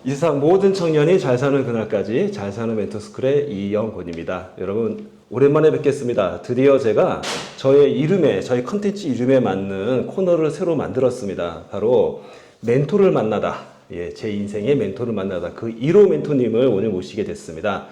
이 세상 모든 청년이 잘 사는 그날까지 잘 사는 멘토스쿨의 이영곤입니다. 여러분 오랜만에 뵙겠습니다. 드디어 제가 저희 컨텐츠 이름에 맞는 코너를 새로 만들었습니다. 바로 멘토를 만나다. 예, 제 인생의 멘토를 만나다. 그 1호 멘토님을 오늘 모시게 됐습니다.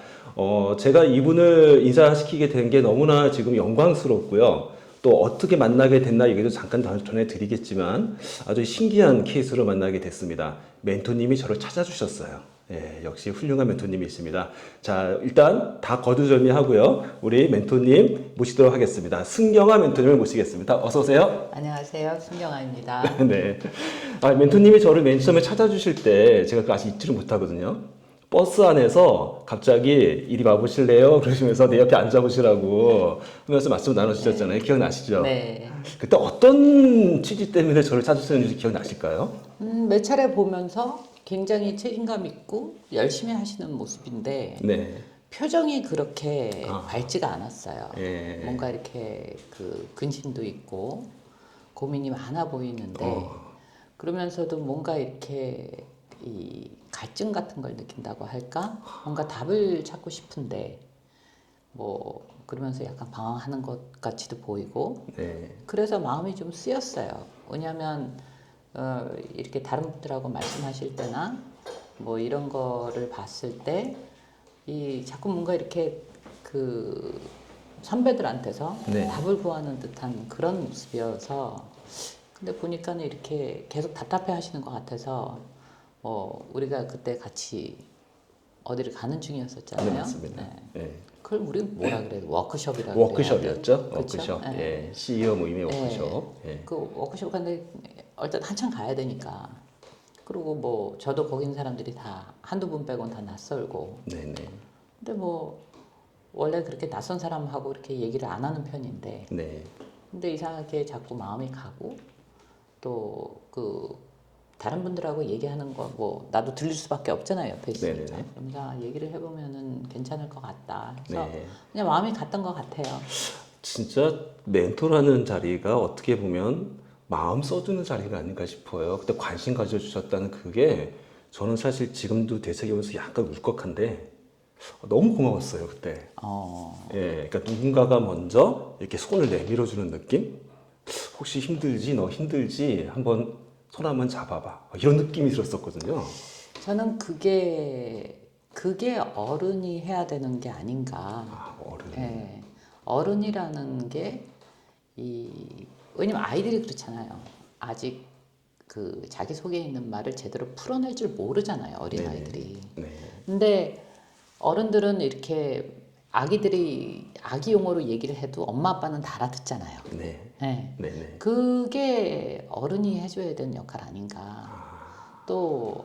제가 이분을 인사시키게 된 게 너무나 지금 영광스럽고요. 또 어떻게 만나게 됐나 얘기도 잠깐 전해드리겠지만 아주 신기한 케이스로 만나게 됐습니다. 멘토님이 저를 찾아주셨어요. 예, 역시 훌륭한 멘토님이십니다. 자, 일단 다 거두절미하고요. 우리 멘토님 모시도록 하겠습니다. 승경아 멘토님을 모시겠습니다. 어서 오세요. 안녕하세요. 순경아입니다. 네. 멘토님이 저를 맨 처음에 찾아주실 때 제가 그 아직 잊지를 못하거든요. 버스 안에서 갑자기 이리 와보실래요? 그러시면서 내 옆에 앉아보시라고 하면서 말씀 나눠주셨잖아요. 기억나시죠? 네. 그때 어떤 취지 때문에 저를 찾으셨는지 기억나실까요? 몇 차례 보면서 굉장히 책임감 있고 열심히 하시는 모습인데 네. 표정이 그렇게 밝지가 않았어요. 예. 뭔가 이렇게 그 근심도 있고 고민이 많아 보이는데 그러면서도 뭔가 이렇게 이 갈증 같은 걸 느낀다고 할까? 뭔가 답을 찾고 싶은데 뭐 그러면서 약간 방황하는 것 같이도 보이고 네. 그래서 마음이 좀 쓰였어요. 왜냐하면 이렇게 다른 분들하고 말씀하실 때나 뭐 이런 거를 봤을 때 이 자꾸 뭔가 이렇게 그 선배들한테서 네. 답을 구하는 듯한 그런 모습이어서 근데 보니까는 이렇게 계속 답답해 하시는 것 같아서 우리가 그때 같이 어디를 가는 중이었었잖아요. 네, 맞습니다. 네. 예. 그걸 우리 뭐라 그래요? 워크숍이라 그래야 워크숍이었죠? 돼요? 그쵸? 워크숍. 네. 예. CEO 모임의 네. 워크숍. 예. 그 워크숍 갔는데 일단 한참 가야 되니까 그리고 뭐 저도 거기 있는 사람들이 다 한두 분 빼고는 다 낯설고 네네. 근데 뭐 원래 그렇게 낯선 사람하고 이렇게 얘기를 안 하는 편인데 네. 근데 이상하게 자꾸 마음이 가고 또 그 다른 분들하고 얘기하는 거 뭐 나도 들릴 수밖에 없잖아요 옆에 있으니까 네네네. 그러면서 얘기를 해보면은 괜찮을 것 같다 해서 네. 그냥 마음이 갔던 것 같아요. 진짜 멘토라는 자리가 어떻게 보면 마음 써주는 자리가 아닌가 싶어요. 그때 관심 가져주셨다는 그게 저는 사실 지금도 되새겨보면서 약간 울컥한데 너무 고마웠어요, 그때. 예, 그러니까 누군가가 먼저 이렇게 손을 내밀어주는 느낌? 혹시 힘들지? 너 힘들지? 한번 손 한번 잡아봐. 이런 느낌이 들었었거든요. 저는 그게 어른이 해야 되는 게 아닌가. 어른. 예. 어른이라는 게 왜냐면 아이들이 그렇잖아요. 아직 그 자기 속에 있는 말을 제대로 풀어낼 줄 모르잖아요. 어린 네네. 아이들이. 네. 근데 어른들은 이렇게 아기들이 아기 용어로 얘기를 해도 엄마 아빠는 다 알아듣잖아요. 네. 예. 네네. 그게 어른이 해줘야 되는 역할 아닌가. 또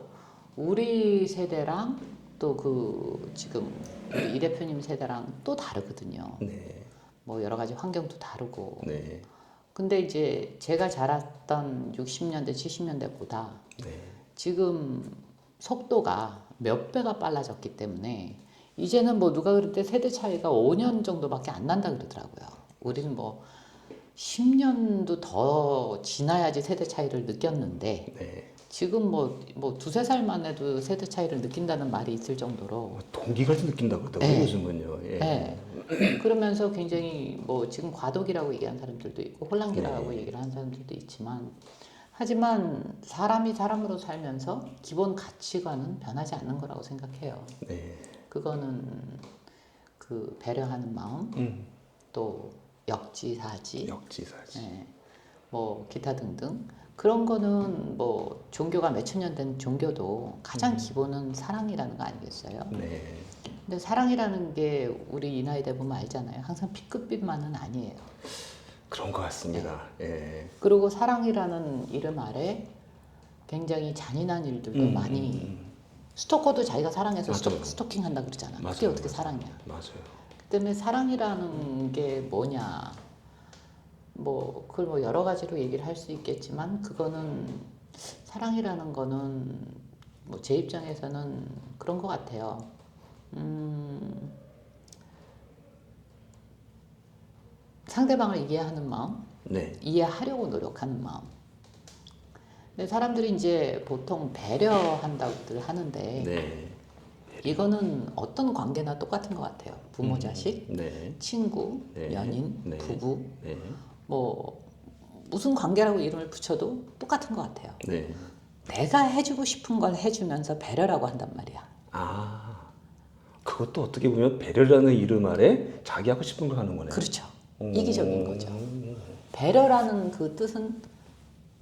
우리 세대랑 또 그 지금 우리 이 대표님 세대랑 또 다르거든요. 네. 뭐 여러 가지 환경도 다르고. 네. 근데 이제 제가 자랐던 60년대, 70년대보다 네. 지금 속도가 몇 배가 빨라졌기 때문에 이제는 뭐 누가 그럴 때 세대 차이가 5년 정도밖에 안 난다 그러더라고요. 우리는 뭐 10년도 더 지나야지 세대 차이를 느꼈는데 네. 지금 뭐 두세 살만 해도 세대 차이를 느낀다는 말이 있을 정도로 동기같이 느낀다고 하더라고요, 네. 요즘은요. 예. 네. 그러면서 굉장히 뭐 지금 과도기라고 얘기하는 사람들도 있고 혼란기라고 네. 얘기를 하는 사람들도 있지만 하지만 사람이 사람으로 살면서 기본 가치관은 변하지 않는 거라고 생각해요. 네. 그거는 그 배려하는 마음 또 역지사지 역지사지. 예, 뭐 기타 등등 그런 거는 뭐 종교가 몇천 년 된 종교도 가장 기본은 사랑이라는 거 아니겠어요? 네. 근데 사랑이라는 게 우리 이 나이 대 보면 알잖아요. 항상 B급비만은 아니에요. 그런 것 같습니다. 예. 그리고 사랑이라는 이름 아래 굉장히 잔인한 일들도 많이 스토커도 자기가 사랑해서 맞아요. 스토킹 한다 그러잖아. 맞아요. 그게 어떻게 맞아요. 사랑이야? 맞아요. 그 때문에 사랑이라는 게 뭐냐? 뭐 그걸 뭐 여러 가지로 얘기를 할 수 있겠지만 그거는 사랑이라는 거는 뭐 제 입장에서는 그런 것 같아요. 상대방을 이해하는 마음, 네. 이해하려고 노력하는 마음. 근데 사람들이 이제 보통 배려한다고들 하는데 네. 이거는 어떤 관계나 똑같은 것 같아요. 부모, 자식, 네. 친구, 네. 연인, 네. 부부, 네. 뭐 무슨 관계라고 이름을 붙여도 똑같은 것 같아요. 네. 내가 해주고 싶은 걸 해주면서 배려라고 한단 말이야. 아, 그것도 어떻게 보면 배려라는 이름 아래 자기 하고 싶은 걸 하는 거네요. 그렇죠. 오. 이기적인 거죠. 배려라는 그 뜻은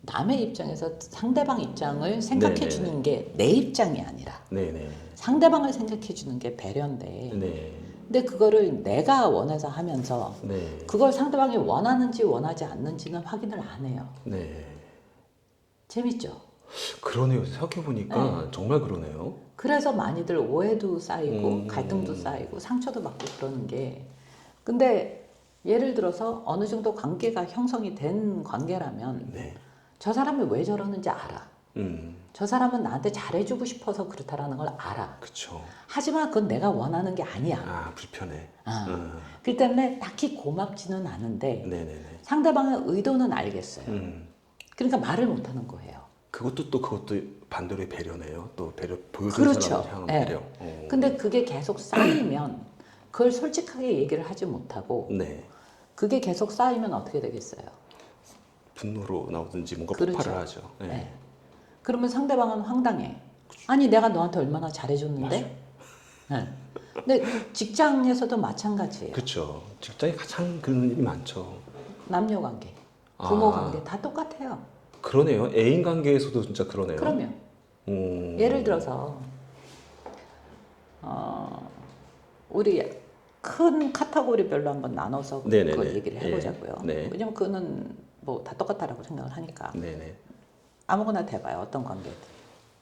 남의 입장에서 상대방 입장을 생각해 네네네. 주는 게 내 입장이 아니라 네네. 상대방을 생각해 주는 게 배려인데 네. 근데 그거를 내가 원해서 하면서 네. 그걸 상대방이 원하는지 원하지 않는지는 확인을 안 해요. 네. 재밌죠? 그러네요. 생각해보니까 정말 그러네요. 그래서 많이들 오해도 쌓이고 갈등도 쌓이고 상처도 받고 그러는 게 근데 예를 들어서 어느 정도 관계가 형성이 된 관계라면 네. 저 사람이 왜 저러는지 알아. 음, 저 사람은 나한테 잘해주고 싶어서 그렇다라는 걸 알아. 그쵸. 하지만 그건 내가 원하는 게 아니야. 아, 불편해. 그렇기 때문에 딱히 고맙지는 않은데 네네네. 상대방의 의도는 알겠어요. 음, 그러니까 말을 못하는 거예요. 그것도 반대로 배려네요. 또 배려, 보여주는 그렇죠. 사람을 향한 예. 배려. 근데 그게 계속 쌓이면 그걸 솔직하게 얘기를 하지 못하고 네. 그게 계속 쌓이면 어떻게 되겠어요? 분노로 나오든지 뭔가 그렇죠. 폭발을 하죠. 네. 네. 그러면 상대방은 황당해. 아니 내가 너한테 얼마나 잘해줬는데? 네. 근데 직장에서도 마찬가지예요. 그렇죠. 직장에 가장 그런 일이 많죠. 남녀 관계, 부모 아. 관계 다 똑같아요. 그러네요. 애인 관계에서도 진짜 그러네요. 그러면 예를 들어서 우리 큰 카테고리별로 한번 나눠서 네네네. 그걸 얘기를 예. 해보자고요. 네. 왜냐면 그거는 뭐 다 똑같다라고 생각을 하니까 네네. 아무거나 대봐요. 어떤 관계든.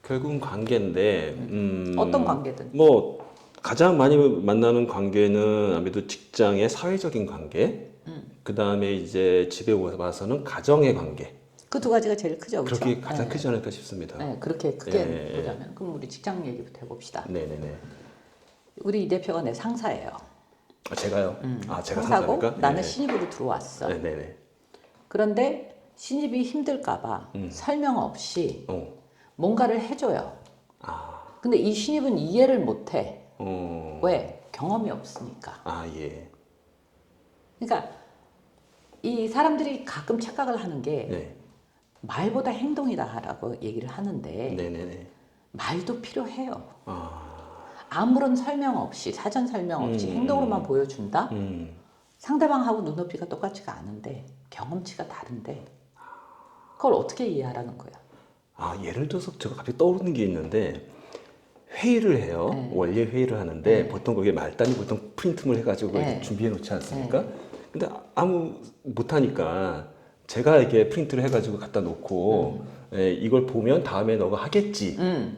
결국은 관계인데, 어떤 관계든. 뭐 가장 많이 만나는 관계는 아무래도 직장의 사회적인 관계, 그 다음에 이제 집에 와서는 가정의 관계. 그 두 가지가 제일 크죠. 그렇죠? 그렇게 가장 네. 크지 않을까 싶습니다. 네, 그렇게 크게 예. 보자면 그럼 우리 직장 얘기부터 해봅시다. 네네네. 우리 이 대표가 내 상사예요. 아, 제가요? 아, 제가 상사고 상사니까? 나는 네. 신입으로 들어왔어. 네네네. 그런데 신입이 힘들까봐 설명 없이 뭔가를 해줘요. 아, 근데 이 신입은 이해를 못해. 어, 왜? 경험이 없으니까. 아, 예. 그러니까 이 사람들이 가끔 착각을 하는 게 네. 말보다 행동이다라고 얘기를 하는데 네네네. 말도 필요해요. 아, 아무런 설명 없이 사전 설명 없이 행동으로만 보여준다? 상대방하고 눈높이가 똑같지가 않은데 경험치가 다른데 그걸 어떻게 이해하라는 거야? 아, 예를 들어서 제가 갑자기 떠오르는 게 있는데, 회의를 해요. 네. 원래 회의를 하는데, 네. 보통 거기에 말단이 보통 프린트물 해가지고 이렇게 네. 준비해 놓지 않습니까? 근데 아무 못하니까 제가 이렇게 프린트를 해가지고 갖다 놓고, 예, 이걸 보면 다음에 너가 하겠지.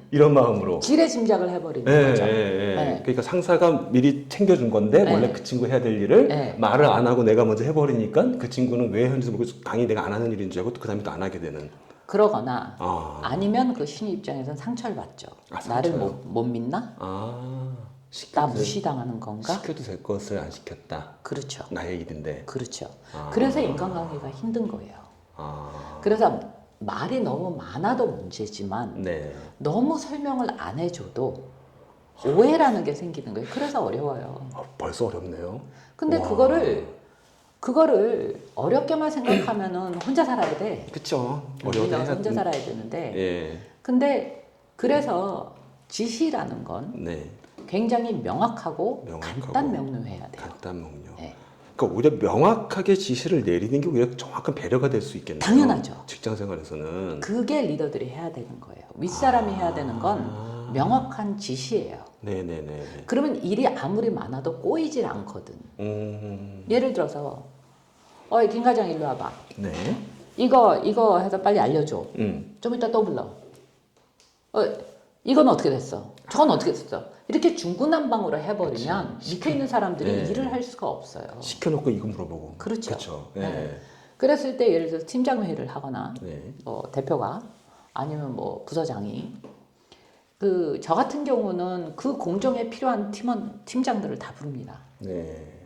이런 마음으로. 지레 짐작을 해버리는 예, 거죠. 예, 예. 네. 그러니까 상사가 미리 챙겨준 건데, 네. 원래 그 친구 해야 될 일을 네. 말을 안 하고 내가 먼저 해버리니까 그 친구는 왜 하는지 모르고 당연히 내가 안 하는 일인 줄 알고 그 다음에 또 안 하게 되는. 그러거나 아. 아니면 그 신입 입장에서는 상처를 받죠. 아, 나를 상처요? 못 믿나? 아, 나 무시당하는 건가? 시켜도 될 것을 안 시켰다. 그렇죠. 나의 일인데. 그렇죠. 아. 그래서 인간관계가 힘든 거예요. 아, 그래서 말이 너무 많아도 문제지만 네. 너무 설명을 안 해줘도 오해라는 게 생기는 거예요. 그래서 어려워요. 벌써 어렵네요. 근데 와. 그거를 어렵게만 생각하면은 혼자 살아야 돼. 그쵸. 우리가 어려워도 해야 혼자 살아야 되는데. 예. 근데 그래서 지시라는 건 네. 굉장히 명확하고 명확하고 간단 명료해야 돼요. 간단 명료. 네. 그러니까 오히려 명확하게 지시를 내리는 게 오히려 정확한 배려가 될 수 있겠네요. 당연하죠. 직장 생활에서는. 그게 리더들이 해야 되는 거예요. 윗사람이 해야 되는 건 명확한 지시예요. 네네네. 그러면 일이 아무리 많아도 꼬이질 않거든. 음. 예를 들어서 어이 김 과장 일로 와봐. 네. 이거 해서 빨리 알려줘. 음. 좀 이따 또 불러. 이건 어떻게 됐어? 저건 어떻게 됐어? 이렇게 중구난방으로 해버리면 밑에 있는 사람들이 네. 일을 할 수가 없어요. 시켜놓고 이거 물어보고. 그렇죠. 그렇죠. 예. 네. 그랬을 때 예를 들어서 팀장 회의를 하거나 네. 뭐 대표가 아니면 뭐 부서장이 저 같은 경우는 그 공정에 필요한 팀장들을 다 부릅니다. 네.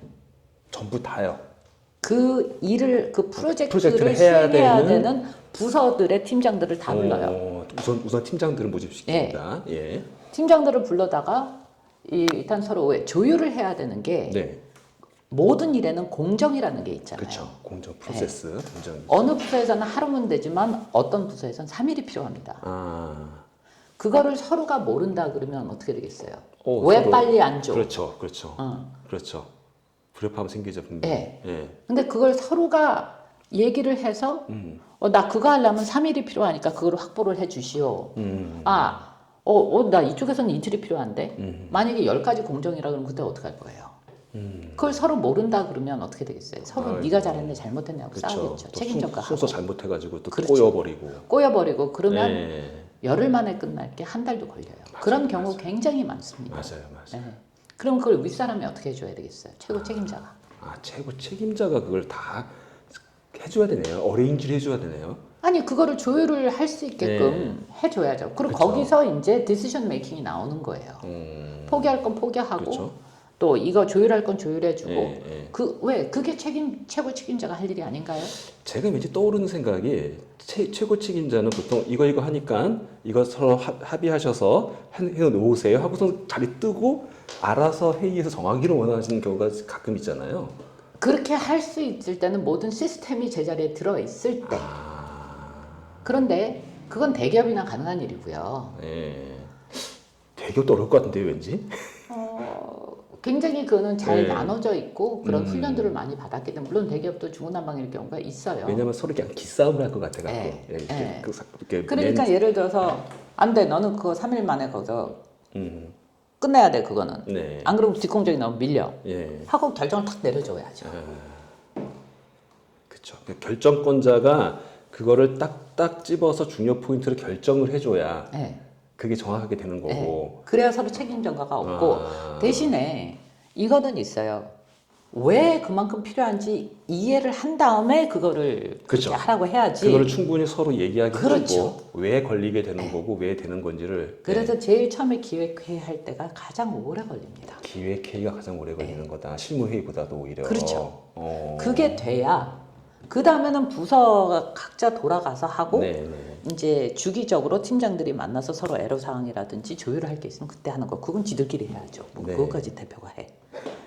전부 다요. 그 일을 그 프로젝트를 프로젝트를 해야 수행해야 되는 되는 부서들의 팀장들을 다 불러요. 우선 팀장들을 모집시킵니다. 예. 팀장들을 불러다가 일단 서로 왜 조율을 해야 되는 게 네. 모든 일에는 공정이라는 게 있잖아요. 그렇죠. 공정 프로세스, 공정. 어느 부서에서는 하루면 되지만 어떤 부서에서는 3일이 필요합니다. 아. 그거를 서로가 모른다 그러면 어떻게 되겠어요? 오, 왜 서로- 빨리 안 줘? 그렇죠. 그렇죠. 어. 그렇죠. 불협화음 생기죠, 분명히. 예. 예. 근데 그걸 서로가 얘기를 해서 나 그거 하려면 3일이 필요하니까 그걸 확보를 해 주시오. 나 이쪽에서는 이틀이 필요한데 만약에 10가지 공정이라 그러면 그때 어떻게 할 거예요? 그걸 서로 모른다 그러면 어떻게 되겠어요? 서로 아이고. 네가 잘했네 잘못했냐고 그렇죠. 싸우겠죠. 책임 전가하고 순서 잘못해가지고 또 그렇죠. 꼬여버리고. 꼬여버리고 그러면 예. 열흘 만에 끝날 게 한 달도 걸려요. 그런 경우 굉장히 많습니다. 맞아요, 맞아요. 예. 그럼 그걸 윗사람이 어떻게 해줘야 되겠어요? 최고 책임자가. 최고 책임자가 그걸 다 해줘야 되네요. 어레인지를 해줘야 되네요. 아니 그거를 조율을 할 수 있게끔 해줘야죠. 그리고 그쵸. 거기서 이제 디시전 메이킹이 나오는 거예요. 포기할 건 포기하고 그렇죠. 또 이거 조율할 건 조율해주고 예. 그게 최고 책임자가 할 일이 아닌가요? 제가 왠지 떠오르는 생각이 최고 책임자는 보통 이거 하니까 이거 서로 합의하셔서 해놓으세요 하고서 자리 뜨고 알아서 회의에서 정하기를 원하시는 경우가 가끔 있잖아요. 그렇게 할 수 있을 때는 모든 시스템이 제자리에 들어있을 때. 그런데 그건 대기업이나 가능한 일이고요. 예. 대기업도 어려울 것 같은데요, 왠지? 굉장히 그거는 잘 네. 나눠져 있고 그런 훈련들을 많이 받았기 때문에 물론 대기업도 중구난방일 경우가 있어요. 왜냐면 서로 그냥 기싸움을 할 것 같아가지고. 네. 이렇게 네. 이렇게 그러니까 예를 들어서 안 돼, 너는 그거 3일 만에 거기서 음. 끝내야 돼 그거는. 네. 안 그러면 뒷공정이 나오면 밀려. 예. 하고 결정을 탁 내려줘야죠. 그렇죠. 결정권자가 그거를 딱딱 집어서 중요 포인트를 결정을 해줘야 네. 그게 정확하게 되는 거고. 네. 그래야 서로 책임 전가가 없고 대신에 이거는 있어요. 왜 그만큼 필요한지 이해를 한 다음에 그거를 그렇죠. 그렇게 하라고 해야지. 그거를 충분히 서로 얘기하게 그렇죠. 해주고 왜 걸리게 되는 거고 왜 되는 건지를. 그래서 제일 처음에 기획회의 할 때가 가장 오래 걸립니다. 기획회의가 가장 오래 걸리는 거다. 실무회의보다도 오히려. 그렇죠. 그게 돼야 그 다음에는 부서가 각자 돌아가서 하고 네. 이제 주기적으로 팀장들이 만나서 서로 애로사항이라든지 조율을 할 게 있으면 그때 하는 거 그건 지들끼리 해야죠. 뭐 네. 그것까지 대표가 해.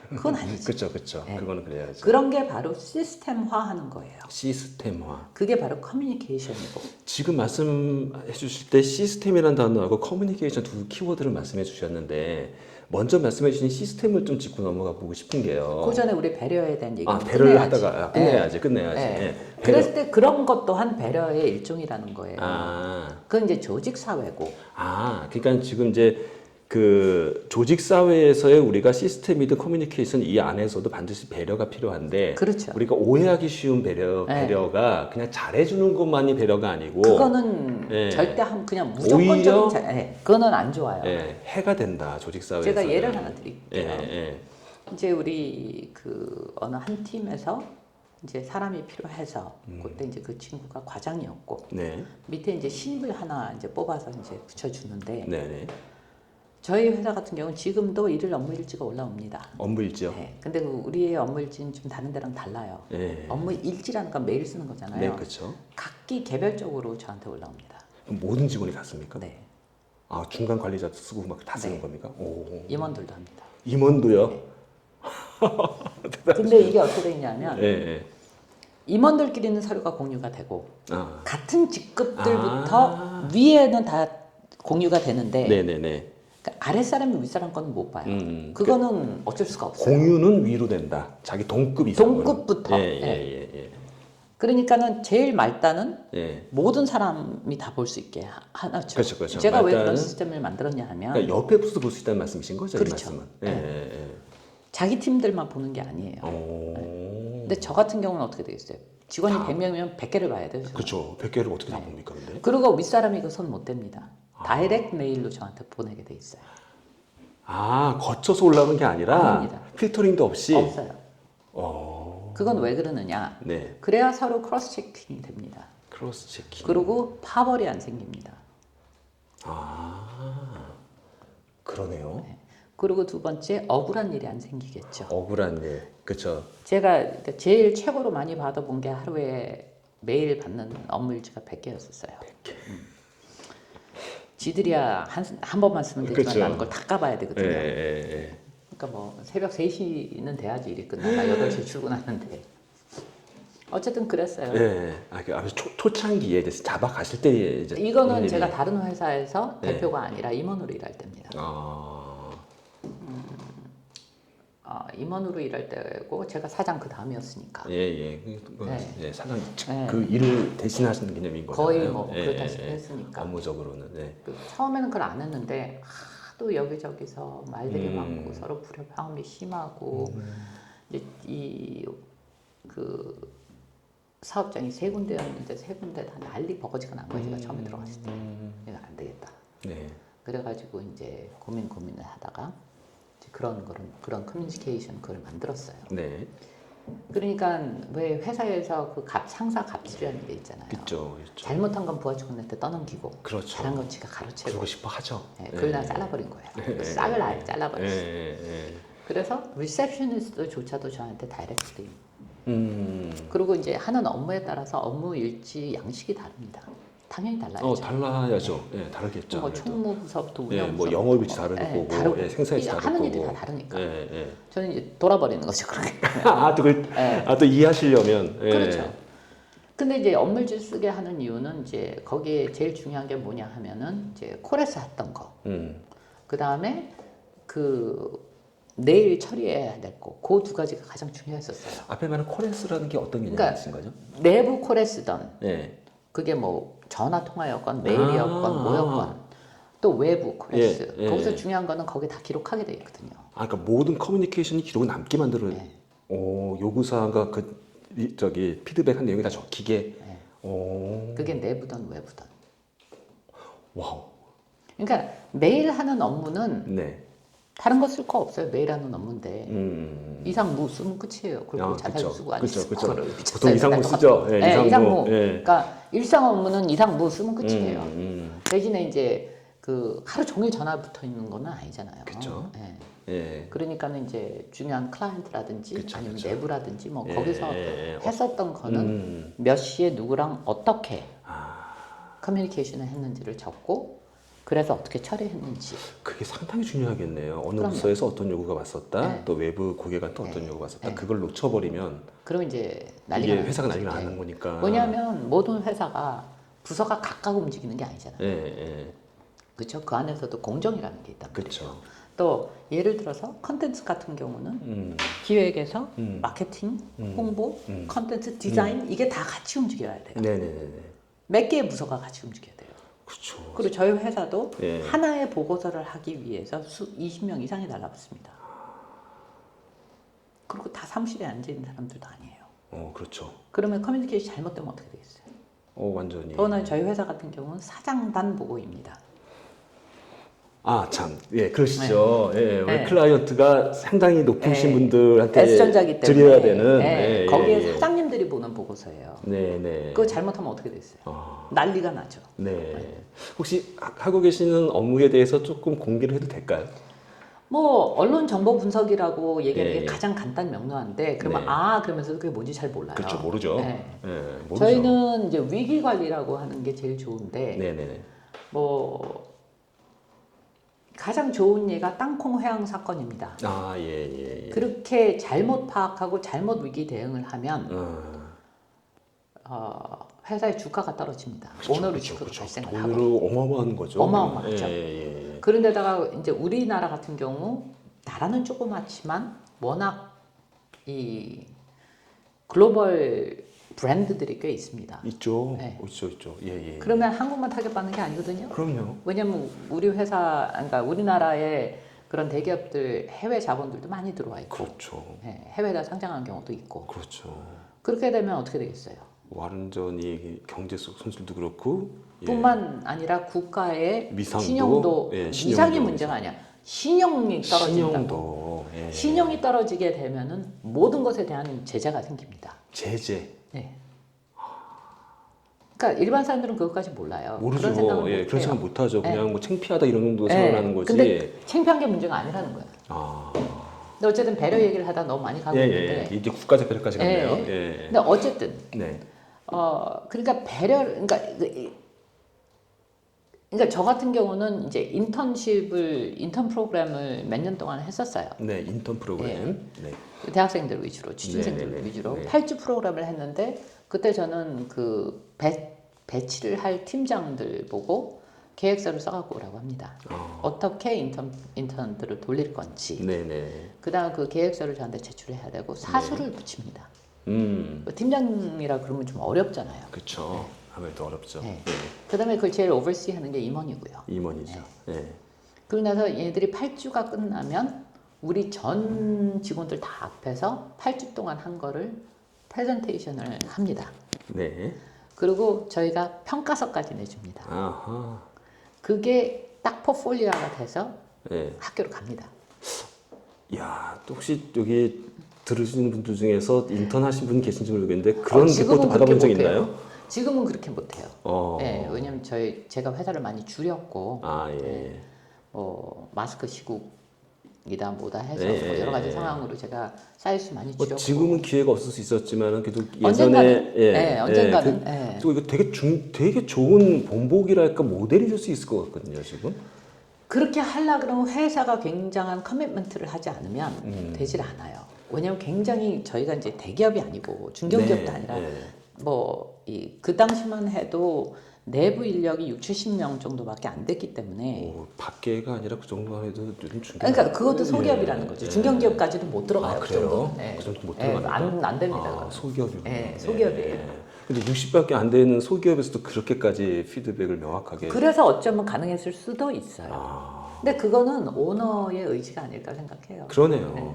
그건 아니지. 그렇죠. 네. 그거는 그래야죠. 그런 게 바로 시스템화하는 거예요. 시스템화. 그게 바로 커뮤니케이션이고. 지금 말씀해 주실 때 시스템이라는 단어하고 커뮤니케이션 두 키워드를 말씀해 주셨는데 먼저 말씀해 주신 시스템을 좀 짚고 넘어가 보고 싶은 게요. 그 전에 우리 배려에 대한 얘기 배려를 끝내야지. 하다가 끝내야지. 네. 예, 그랬을 때 그런 것 또한 배려의 일종이라는 거예요. 그건 이제 조직 사회고. 그러니까 지금 이제 그 조직 사회에서의 우리가 시스템이든 커뮤니케이션 이 안에서도 반드시 배려가 필요한데 그렇죠. 우리가 오해하기 쉬운 네. 배려가 그냥 잘해주는 것만이 배려가 아니고 그거는 네. 절대 그냥 오히려 무조건적인 그거는 안 좋아요. 해가 된다 조직 사회에서. 제가 예를 하나 드릴게요. 예. 이제 우리 그 어느 한 팀에서 이제 사람이 필요해서 그때 이제 그 친구가 과장이었고 네. 밑에 이제 신입을 하나 이제 뽑아서 이제 붙여주는데 네네. 저희 회사 같은 경우는 지금도 일일 업무 일지가 올라옵니다. 업무 일지요? 네. 근데 그 우리의 업무 일지는 좀 다른 데랑 달라요. 네. 업무 일지라는 건 매일 쓰는 거잖아요. 네, 그렇죠. 각기 개별적으로 저한테 올라옵니다. 모든 직원이 다 씁니까? 네. 중간 관리자도 쓰고 막 다 쓰는 네. 겁니까? 오. 임원들도 합니다. 임원도요? 근데 이게 어떻게 되냐면 예. 임원들끼리는 서류가 공유가 되고 같은 직급들부터 위에는 다 공유가 되는데 네네네. 그러니까 아랫사람이 윗사람 거는 못 봐요. 그거는 어쩔 수가 없어요. 공유는 위로 된다. 자기 동급 이상. 동급부터. 예. 그러니까는 제일 말단은 예. 모든 사람이 다 볼 수 있게 하나죠. 그렇죠. 제가 왜 그런 말단은- 시스템을 만들었냐 하면 그러니까 옆에 부서도 볼 수 있다는 말씀이신 거죠? 그렇죠. 이 말씀은. 네. 자기 팀들만 보는 게 아니에요. 근데 저 같은 경우는 어떻게 되겠어요? 직원이 100명이면 100개를 봐야 돼요. 저는. 그렇죠. 100개를 어떻게 다 봅니까, 근데? 그리고 윗사람이 그 손 못 댑니다. 다이렉트 메일로 저한테 보내게 돼 있어요. 거쳐서 올라오는 게 아니라 아닙니다. 필터링도 없이. 없어요. 그건 왜 그러느냐? 네. 그래야 서로 크로스 체킹이 됩니다. 크로스 체킹. 그리고 파벌이 안 생깁니다. 그러네요. 그리고 두 번째 억울한 일이 안 생기겠죠. 억울한 일. 그렇죠. 제가 그러니까 제일 최고로 많이 받아본 게 하루에 매일 받는 업무일지가 100개였었어요. 100개. 지들이야 한 번만 쓰면 되지만 그쵸. 나는 그걸 다 까봐야 되거든요. 예. 그러니까 뭐 새벽 3시는 돼야지 일이 끝나. 나 8시에 출근하는데. 어쨌든 그랬어요. 예. 그 아주 초창기에 이제 자바 가실 때 이제 이거는 일이- 제가 다른 회사에서 네. 대표가 아니라 임원으로 일할 때입니다. 임원으로 일할 때고 제가 사장 그 다음이었으니까 예. 네. 예, 사장 네. 그 일을 대신하시는 개념인 거잖아요. 거의 뭐 예, 그렇다시피 예. 했으니까. 업무적으로는. 예. 처음에는 그걸 안 했는데 하도 여기저기서 말들이 음. 많고 서로 불협화음이 심하고 이제 그 사업장이 3군데였는데 3군데 다 난리 버거지가 난 거예요. 제가 처음에 들어갔을 때 이거 안 되겠다. 네. 그래가지고 이제 고민을 하다가 이제 그런 커뮤니케이션 그걸 만들었어요. 네. 그러니까 왜 회사에서 그 상사 갑질이라는 게 있잖아요. 있죠. 잘못한 건 부하직원한테 떠넘기고 그렇죠. 잘한 건 지가 가로채고 그러고 싶어 하죠. 네, 그걸 나 잘라버린 거예요. 그 예. 싹을 아예 잘라버렸어요. 예. 그래서 리셉셔니스트조차도 저한테 다이렉트리. 음. 그리고 이제 하는 업무에 따라서 업무 일지 양식이 다릅니다. 당연히 달라요. 달라야죠. 예, 다르겠죠. 뭐 아무래도. 총무부서부터 예, 운영부서 뭐 영업일지 다를 거고, 다르고 예, 생산일지 다를 하는 거고. 일이 다 다르니까. 예. 저는 이제 돌아버리는 거죠. 그렇게. 또 이해하시려면. 예. 그렇죠. 근데 이제 업무일지 쓰게 하는 이유는 이제 거기에 제일 중요한 게 뭐냐 하면은 이제 콜에서 했던 거. 그 다음에 그 내일 처리해야 될 거. 그 두 가지가 가장 중요했었어요. 앞에 말한 코레스라는 게 어떤 그러니까 개념이신 거죠? 내부 콜에 쓰던 예. 그게 뭐 전화 통화였건 메일이었건 뭐였건 또 외부 콜레스 예. 거기서 중요한 거는 거기 다 기록하게 돼 있거든요. 그러니까 모든 커뮤니케이션이 기록을 남게 만들어요. 네. 요구사항과 피드백한 내용이 다 적히게. 네. 그게 내부든 외부든. 와우. 그러니까 매일 하는 업무는 네. 다른 거 쓸 거 없어요. 매일 하는 업무인데 이상무 쓰면 끝이에요. 그리고 자살 그쵸. 쓰고 안 그쵸. 쓰고 그쵸. 그걸 보통 이상무 쓰죠. 예, 네, 이상무. 예. 그러니까 일상 업무는 이상무 쓰면 끝이에요. 대신에 이제 그 하루 종일 전화 붙어 있는 거는 아니잖아요. 그쵸. 예. 예. 그러니까는 이제 중요한 클라이언트라든지 그쵸, 아니면 그쵸. 내부라든지 뭐 예, 거기서 예. 했었던 거는 몇 시에 누구랑 어떻게 커뮤니케이션을 했는지를 적고 그래서 어떻게 처리했는지. 그게 상당히 중요하겠네요. 어느 그럼요. 부서에서 어떤 요구가 왔었다, 네. 또 외부 고객한테 어떤 요구가 왔었다. 네. 그걸 놓쳐버리면 그럼 이제 이게 난리가 나는 회사가 거죠. 난리가 예. 나는 거니까. 뭐냐면 모든 회사가 부서가 각각 움직이는 게 아니잖아요. 예. 그렇죠? 그 안에서도 공정이라는 게 있단 말이에요. 그렇죠. 또 예를 들어서 컨텐츠 같은 경우는 기획에서 마케팅, 홍보, 컨텐츠 디자인 이게 다 같이 움직여야 돼요. 네네네. 몇 개의 부서가 같이 움직여야 돼요. 그렇죠. 그리고 저희 회사도 예. 하나의 보고서를 하기 위해서 20명 이상이 달라붙습니다. 그리고 다 사무실에 앉아있는 사람들도 아니에요. 그렇죠. 그러면 커뮤니케이션이 잘못되면 어떻게 되겠어요? 완전히. 더구나 저희 회사 같은 경우는 사장단 보고입니다. 참, 그러시죠. 예, 우리 네. 클라이언트가 상당히 높으신 네. 분들한테 S전자기 때문에 드려야 되는. 네. 거기에 사장님들이 보는 보고서예요. 네네. 그거 잘못하면 어떻게 됐어요? 난리가 나죠. 네. 혹시 하고 계시는 업무에 대해서 조금 공개를 해도 될까요? 뭐 언론 정보 분석이라고 얘기하는 예, 게 예. 가장 간단 명료한데 그러면 네. 그러면서도 그게 뭔지 잘 몰라요. 그렇죠, 모르죠. 네. 모르죠. 저희는 이제 위기 관리라고 하는 게 제일 좋은데 네네네. 뭐 가장 좋은 예가 땅콩 회항 사건입니다. 예. 그렇게 잘못 파악하고 잘못 위기 대응을 하면 회사의 주가가 떨어집니다. 오너 리스크가 발생을 하고. 돈으로 어마어마한 거죠. 어마어마하죠. 예. 그런데다가 이제 우리나라 같은 경우 나라는 조그맣지만 워낙 이 글로벌 브랜드들이 꽤 있습니다. 있죠. 네. 있죠. 예. 그러면 한국만 타격받는 게 아니거든요. 그럼요. 왜냐면 우리 회사, 그러니까 우리나라에 그런 대기업들 해외 자본들도 많이 들어와 있고, 그렇죠. 해외에다 상장한 경우도 있고. 그렇죠. 그렇게 되면 어떻게 되겠어요? 완전히 경제 속 손실도 그렇고. 뿐만 아니라 국가의 미상도, 신용도 신용도. 미상이 문제가 아니야. 신용이 떨어진다고. 신용도. 신용이 떨어지게 되면은 모든 것에 대한 제재가 생깁니다. 제재. 네. 그러니까 일반 사람들은 그것까지 몰라요. 모르죠. 그런 생각을 예, 못 그런 해요. 생각 못 하죠. 예. 그냥 뭐 창피하다 이런 정도 예. 생각하는 거지. 근데 창피한 게 문제가 아니라는 거예요. 아, 근데 어쨌든 배려 얘기를 하다 너무 많이 가고 예, 있는데. 예. 이제 국가적 배려까지 갔네요. 예. 예. 근데 어쨌든 네. 그러니까 그러니까 저 같은 경우는 이제 인턴 프로그램을 몇 년 동안 했었어요. 네, 인턴 프로그램. 네. 대학생들 위주로, 취준생들 네, 네, 네. 위주로 네. 8주 프로그램을 했는데 그때 저는 그 배치를 할 팀장들 보고 계획서를 써갖고 오라고 합니다. 어떻게 인턴들을 돌릴 건지. 네, 네. 그다음 그 계획서를 저한테 제출해야 되고 사수를 붙입니다. 그 팀장이라 그러면 좀 어렵잖아요. 그렇죠. 아무래도 어렵죠. 네. 네. 그다음에 그걸 제일 오버시 하는 게 임원이고요. 임원이죠. 네. 그러고 나서 얘네들이 8주가 끝나면 우리 전 직원들 다 앞에서 8주 동안 한 거를 프레젠테이션을 합니다. 네. 그리고 저희가 평가서까지 내줍니다. 아하. 그게 딱 포폴리오가 돼서 네. 학교로 갑니다. 야, 또 혹시 여기 들으시는 분들 중에서 인턴 하신 분 계신지 모르겠는데 그런 지금은 리포트 받아본 적 그렇게 있나요? 못해요. 지금은 그렇게 못해요. 네, 왜냐면 제가 회사를 많이 줄였고, 아, 예. 마스크 시국이다 뭐다 해서 예, 뭐 여러 가지 예. 상황으로 제가 사이수 많이 줄였고. 지금은 기회가 없을 수 있었지만 그래도 예전에 언젠가는, 언젠가는. 또 이거 되게 좋은 본보기랄까 모델이 될 수 있을 것 같거든요, 지금. 그렇게 하려 그러면 회사가 굉장한 커미트먼트를 하지 않으면 되질 않아요. 왜냐면 굉장히 저희가 이제 대기업이 아니고 중견기업도 네, 아니라 네. 그 당시만 해도 내부 인력이 6, 70명 정도밖에 안 됐기 때문에 밖에가 아니라 그 정도만 해도 요즘 중견. 그러니까 그것도 소기업이라는 거죠. 중견기업까지도 못 들어가요. 아, 그 그래요? 정도는. 네. 그 정도 못 네, 들어갑니까? 안 됩니다. 아, 그건. 소기업이군요. 네, 소기업이에요. 근데 60밖에 안 되는 소기업에서도 그렇게까지 피드백을 명확하게. 그래서 어쩌면 가능했을 수도 있어요. 아, 근데 그거는 오너의 의지가 아닐까 생각해요. 그러네요. 네.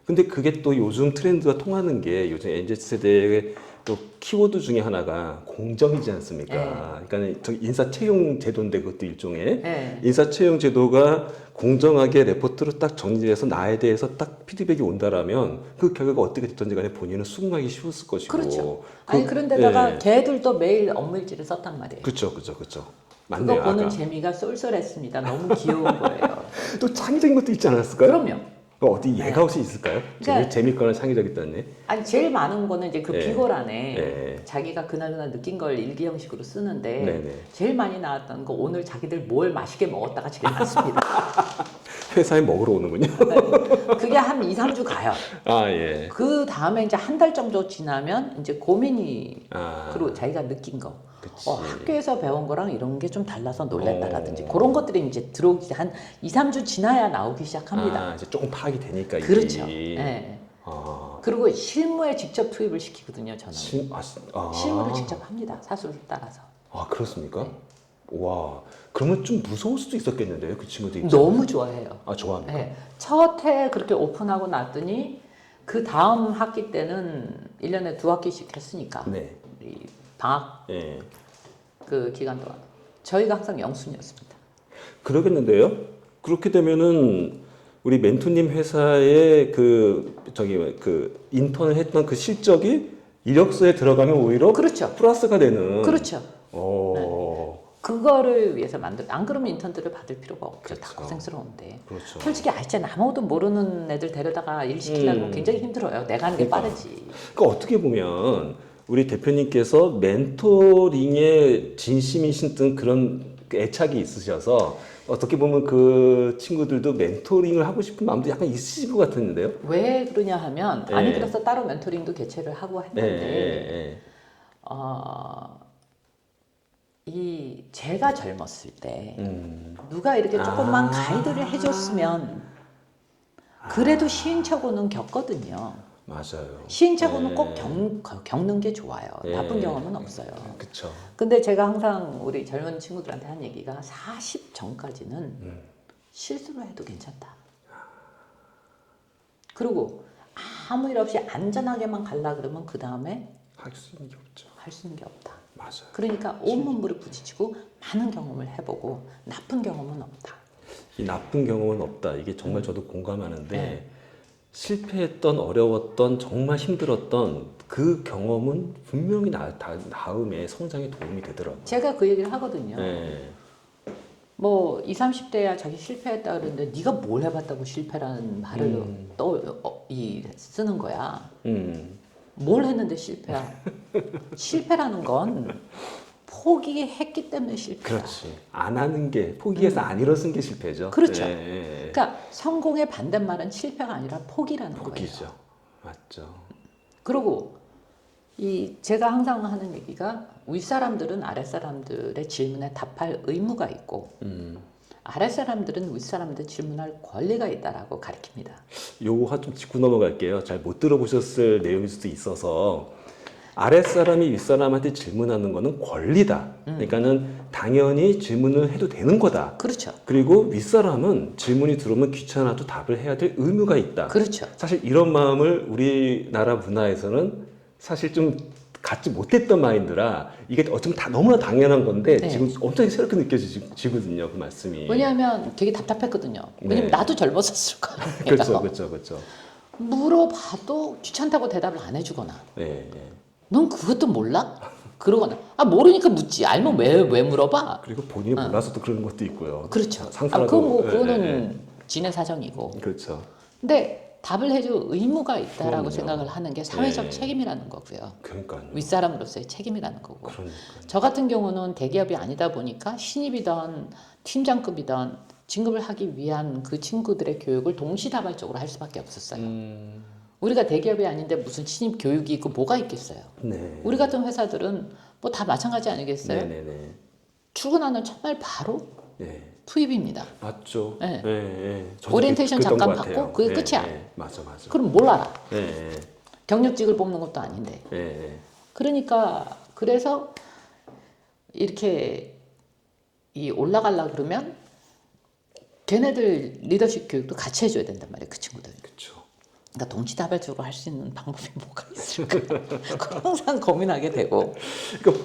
근데 그게 또 요즘 트렌드가 통하는 게 요즘 MZ 세대의 또 키워드 중에 하나가 공정이지 않습니까? 그러니까 저 인사 채용 제도인데 그것도 일종의 네. 인사 채용 제도가 공정하게 레포트로 딱 정리돼서 나에 대해서 딱 피드백이 온다라면 그 결과가 어떻게 됐든지 간에 본인은 수긍하기 쉬웠을 것이고. 그렇죠. 아니 그런데다가 예. 걔들도 매일 업무일지를 썼단 말이에요. 그렇죠. 그거 맞네요. 보는 아까. 재미가 쏠쏠했습니다. 너무 귀여운 거예요. 또 창의적인 것도 있지 않았을까요? 그럼요. 어디 예가 혹시 있을까요? 그러니까- 재밌거나 창의적이다네. 아니 제일 많은 거는 이제 그 예. 비거란에 예. 자기가 그날그날 느낀 걸 일기 형식으로 쓰는데 네네. 제일 많이 나왔던 거 오늘 자기들 뭘 맛있게 먹었다가 제일 많습니다. 회사에 먹으러 오는군요. 그게 한 2, 3주 가요. 아 예. 그 다음에 이제 한 달 정도 지나면 이제 고민이 아. 그리고 자기가 느낀 거. 그치. 학교에서 배운 거랑 이런 게 좀 달라서 놀랬다라든지 그런 것들이 이제 들어오기 한 2, 3주 지나야 나오기 시작합니다. 아, 이제 조금 파악이 되니까 이게. 그렇죠. 네. 아. 그리고 실무에 직접 투입을 시키거든요, 저는. 아. 실무를 직접 합니다, 사수를 따라서. 아, 그렇습니까? 네. 와. 그러면 좀 무서울 수도 있었겠는데요, 그 친구들 너무 좋아해요. 아, 좋아합니까? 네. 첫 해 그렇게 오픈하고 났더니 그 다음 학기 때는 1년에 2학기씩 했으니까 네. 이 방학 예. 그 기간 동안 저희가 항상 영순이었습니다. 그러겠는데요? 그렇게 되면은 우리 멘토님 회사의 그 인턴을 했던 그 실적이 이력서에 들어가면 오히려 그렇죠. 플러스가 되는. 그렇죠. 오. 그거를 위해서 안 그러면 인턴들을 받을 필요가 없죠. 다 그렇죠. 고생스러운데. 그렇죠. 솔직히 진짜 아무도 모르는 애들 데려다가 일 시키려면 굉장히 힘들어요. 내가 하는 게 그러니까. 빠르지. 그러니까 어떻게 보면 우리 대표님께서 멘토링에 진심이신 듯 그런 애착이 있으셔서 어떻게 보면 그 친구들도 멘토링을 하고 싶은 마음도 약간 있으실 것 같은데요? 왜 그러냐 하면 예. 아니 그래서 따로 멘토링도 개최를 하고 네. 했는데 제가 젊었을 때 누가 이렇게 조금만 가이드를 해줬으면 그래도 시행착오는 겪거든요. 맞아요. 시행착오는 네. 꼭 겪는 게 좋아요. 네. 나쁜 경험은 없어요. 그렇죠. 근데 제가 항상 우리 젊은 친구들한테 한 얘기가 40 전까지는 실수를 해도 괜찮다. 그리고 아무 일 없이 안전하게만 갈라 그러면 그 다음에 할 수 있는 게 없죠. 할 수 있는 게 없다. 맞아요. 그러니까 온몸 무릎 부딪히고 많은 경험을 해보고 나쁜 경험은 없다. 이 나쁜 경험은 없다. 이게 정말 저도 공감하는데 네. 실패했던 어려웠던 정말 힘들었던 그 경험은 분명히 다음에 성장에 도움이 되더라고요. 제가 그 얘기를 하거든요. 네. 뭐 20, 30대야 자기 실패했다 그러는데 네가 뭘 해봤다고 실패라는 말을 쓰는 거야. 뭘 했는데 실패야. 실패라는 건 포기했기 때문에 실패야. 그렇지. 안 하는 게 포기해서 안 일어선 게 실패죠. 그렇죠. 네. 그러니까 성공의 반대말은 실패가 아니라 포기라는 포기죠. 거예요. 맞죠. 그리고 제가 항상 하는 얘기가 윗사람들은 아랫사람들의 질문에 답할 의무가 있고 아랫사람들은 윗사람들 질문할 권리가 있다라고 가르칩니다. 요거 좀 짚고 넘어갈게요. 잘 못 들어보셨을 내용일 수도 있어서 아랫사람이 윗사람한테 질문하는 거는 권리다. 그러니까는 당연히 질문을 해도 되는 거다. 그렇죠. 그리고 윗사람은 질문이 들어오면 귀찮아도 답을 해야 될 의무가 있다. 그렇죠. 사실 이런 마음을 우리나라 문화에서는 사실 좀 갖지 못했던 마인드라 이게 어쩌면 다 너무나 당연한 건데 네. 지금 엄청 새롭게 느껴지거든요. 그 말씀이. 왜냐하면 되게 답답했거든요. 왜냐면 네. 나도 젊었었을 거예요. 그렇죠. 그렇죠. 그렇죠. 물어봐도 귀찮다고 대답을 안 해주거나 네, 네. 넌 그것도 몰라? 그러거나 모르니까 묻지. 알면 왜 물어봐? 그리고 본인이 몰라서도 그러는 것도 있고요. 그렇죠. 상사라도. 그거는 지네 사정이고. 그렇죠. 근데 답을 해줄 의무가 있다라고 그럼요. 생각을 하는 게 사회적 네. 책임이라는 거고요. 그러니까요. 윗사람으로서의 책임이라는 거고. 그러니까요. 저 같은 경우는 대기업이 아니다 보니까 신입이던 팀장급이던 진급을 하기 위한 그 친구들의 교육을 동시다발적으로 할 수밖에 없었어요. 우리가 대기업이 아닌데 무슨 신입 교육이 있고 뭐가 있겠어요. 네. 우리 같은 회사들은 뭐 다 마찬가지 아니겠어요? 네네네. 출근하는 첫날 바로 네. 투입입니다. 맞죠. 네. 네. 네. 저도 오리엔테이션 그랬던 잠깐 것 같아요. 받고 그게 네, 끝이야. 네. 맞아, 맞아. 그럼 뭘 알아? 네. 네. 경력직을 뽑는 것도 아닌데. 네. 네. 그러니까 그래서 이렇게 올라가려 그러면 걔네들 리더십 교육도 같이 해줘야 된단 말이에요. 그 친구들. 그렇죠. 그러니까 동시다발적으로 할 수 있는 방법이 뭐가 있을까? 그걸 항상 고민하게 되고. 그러니까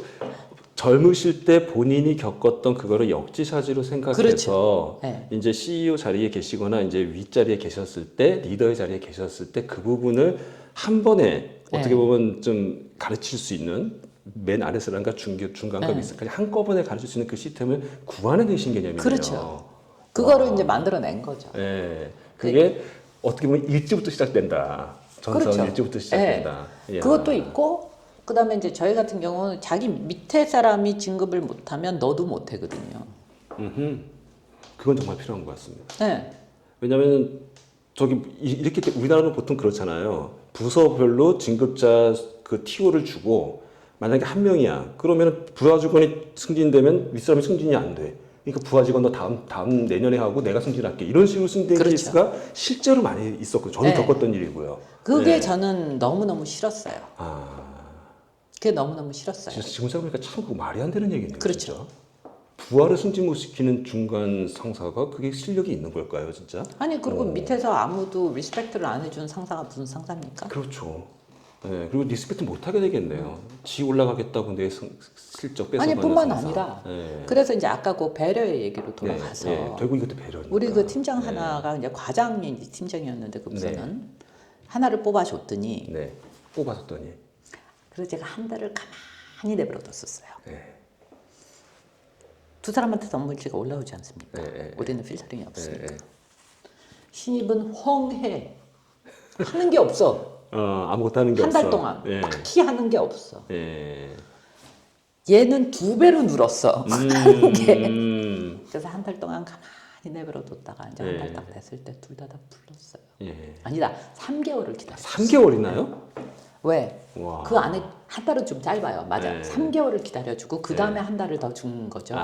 젊으실 때 본인이 겪었던 그거를 역지사지로 생각해서 그렇죠. 네. 이제 CEO 자리에 계시거나 이제 윗자리에 계셨을 때 리더의 자리에 계셨을 때 그 부분을 한 번에 어떻게 네. 보면 좀 가르칠 수 있는 맨 아래 사람과 중간과 네. 윗사람까지 한꺼번에 가르칠 수 있는 그 시스템을 구안해내신 개념이네요. 그렇죠. 그거를 이제 만들어낸 거죠. 네. 그게 어떻게 보면 일찍부터 시작된다. 전선 그렇죠. 일찍부터 시작된다. 네. 이야. 그것도 있고 그다음에 이제 저희 같은 경우는 자기 밑에 사람이 진급을 못하면 너도 못하거든요. 그건 정말 필요한 것 같습니다. 네. 왜냐하면 저기 이렇게 우리나라는 보통 그렇잖아요. 부서별로 진급자 그 TO를 주고 만약에 한 명이야. 그러면 부하 직원이 승진되면 윗사람이 승진이 안 돼. 그러니까 부하 직원 너 다음 내년에 하고 내가 승진할게. 이런 식으로 승진 그렇죠. 케이스가 실제로 많이 있었고 저도 네. 겪었던 일이고요. 그게 네. 저는 너무너무 싫었어요. 그게 너무너무 싫었어요. 진짜 지금 생각해보니까 참 그거 말이 안 되는 얘기네요. 그렇죠. 진짜. 부하를 승진 못 시키는 중간 상사가 그게 실력이 있는 걸까요, 진짜? 아니 그리고 밑에서 아무도 리스펙트를 안 해준 상사가 무슨 상사입니까? 그렇죠. 네, 그리고 리스펙트 못 하게 되겠네요. 지 올라가겠다고 내 실적 뺏어가는 아니 뿐만 상사. 아니라 네. 그래서 이제 아까 그 배려의 얘기로 돌아가서 네, 네. 결국 이것도 배려니까. 우리 그 팀장 네. 하나가 이제 과장이 이제 팀장이었는데 그 부서는 하나를 뽑아줬더니 네. 뽑아줬더니. 그래서 제가 한 달을 가만히 내버려뒀었어요. 네. 두 사람한테 업무일지가 올라오지 않습니까? 네. 우리는 필터링이 없으니까. 네. 신입은 헝해. 하는 게 없어. 아무것도 하는 게 한 없어. 달 동안 네. 딱히 하는 게 없어. 네. 얘는 2배로 늘었어. 하는 게. 그래서 한 달 동안 가만히 내버려뒀다가 이제 한 달 딱 됐을 때 둘 다 불렀어요. 예. 아니다. 3개월을 기다렸어요. 3개월이나요? 왜? 와. 그 안에 한 달은 좀 짧아요. 맞아. 네. 3개월을 기다려주고 그 다음에 한 달을 더 준 거죠.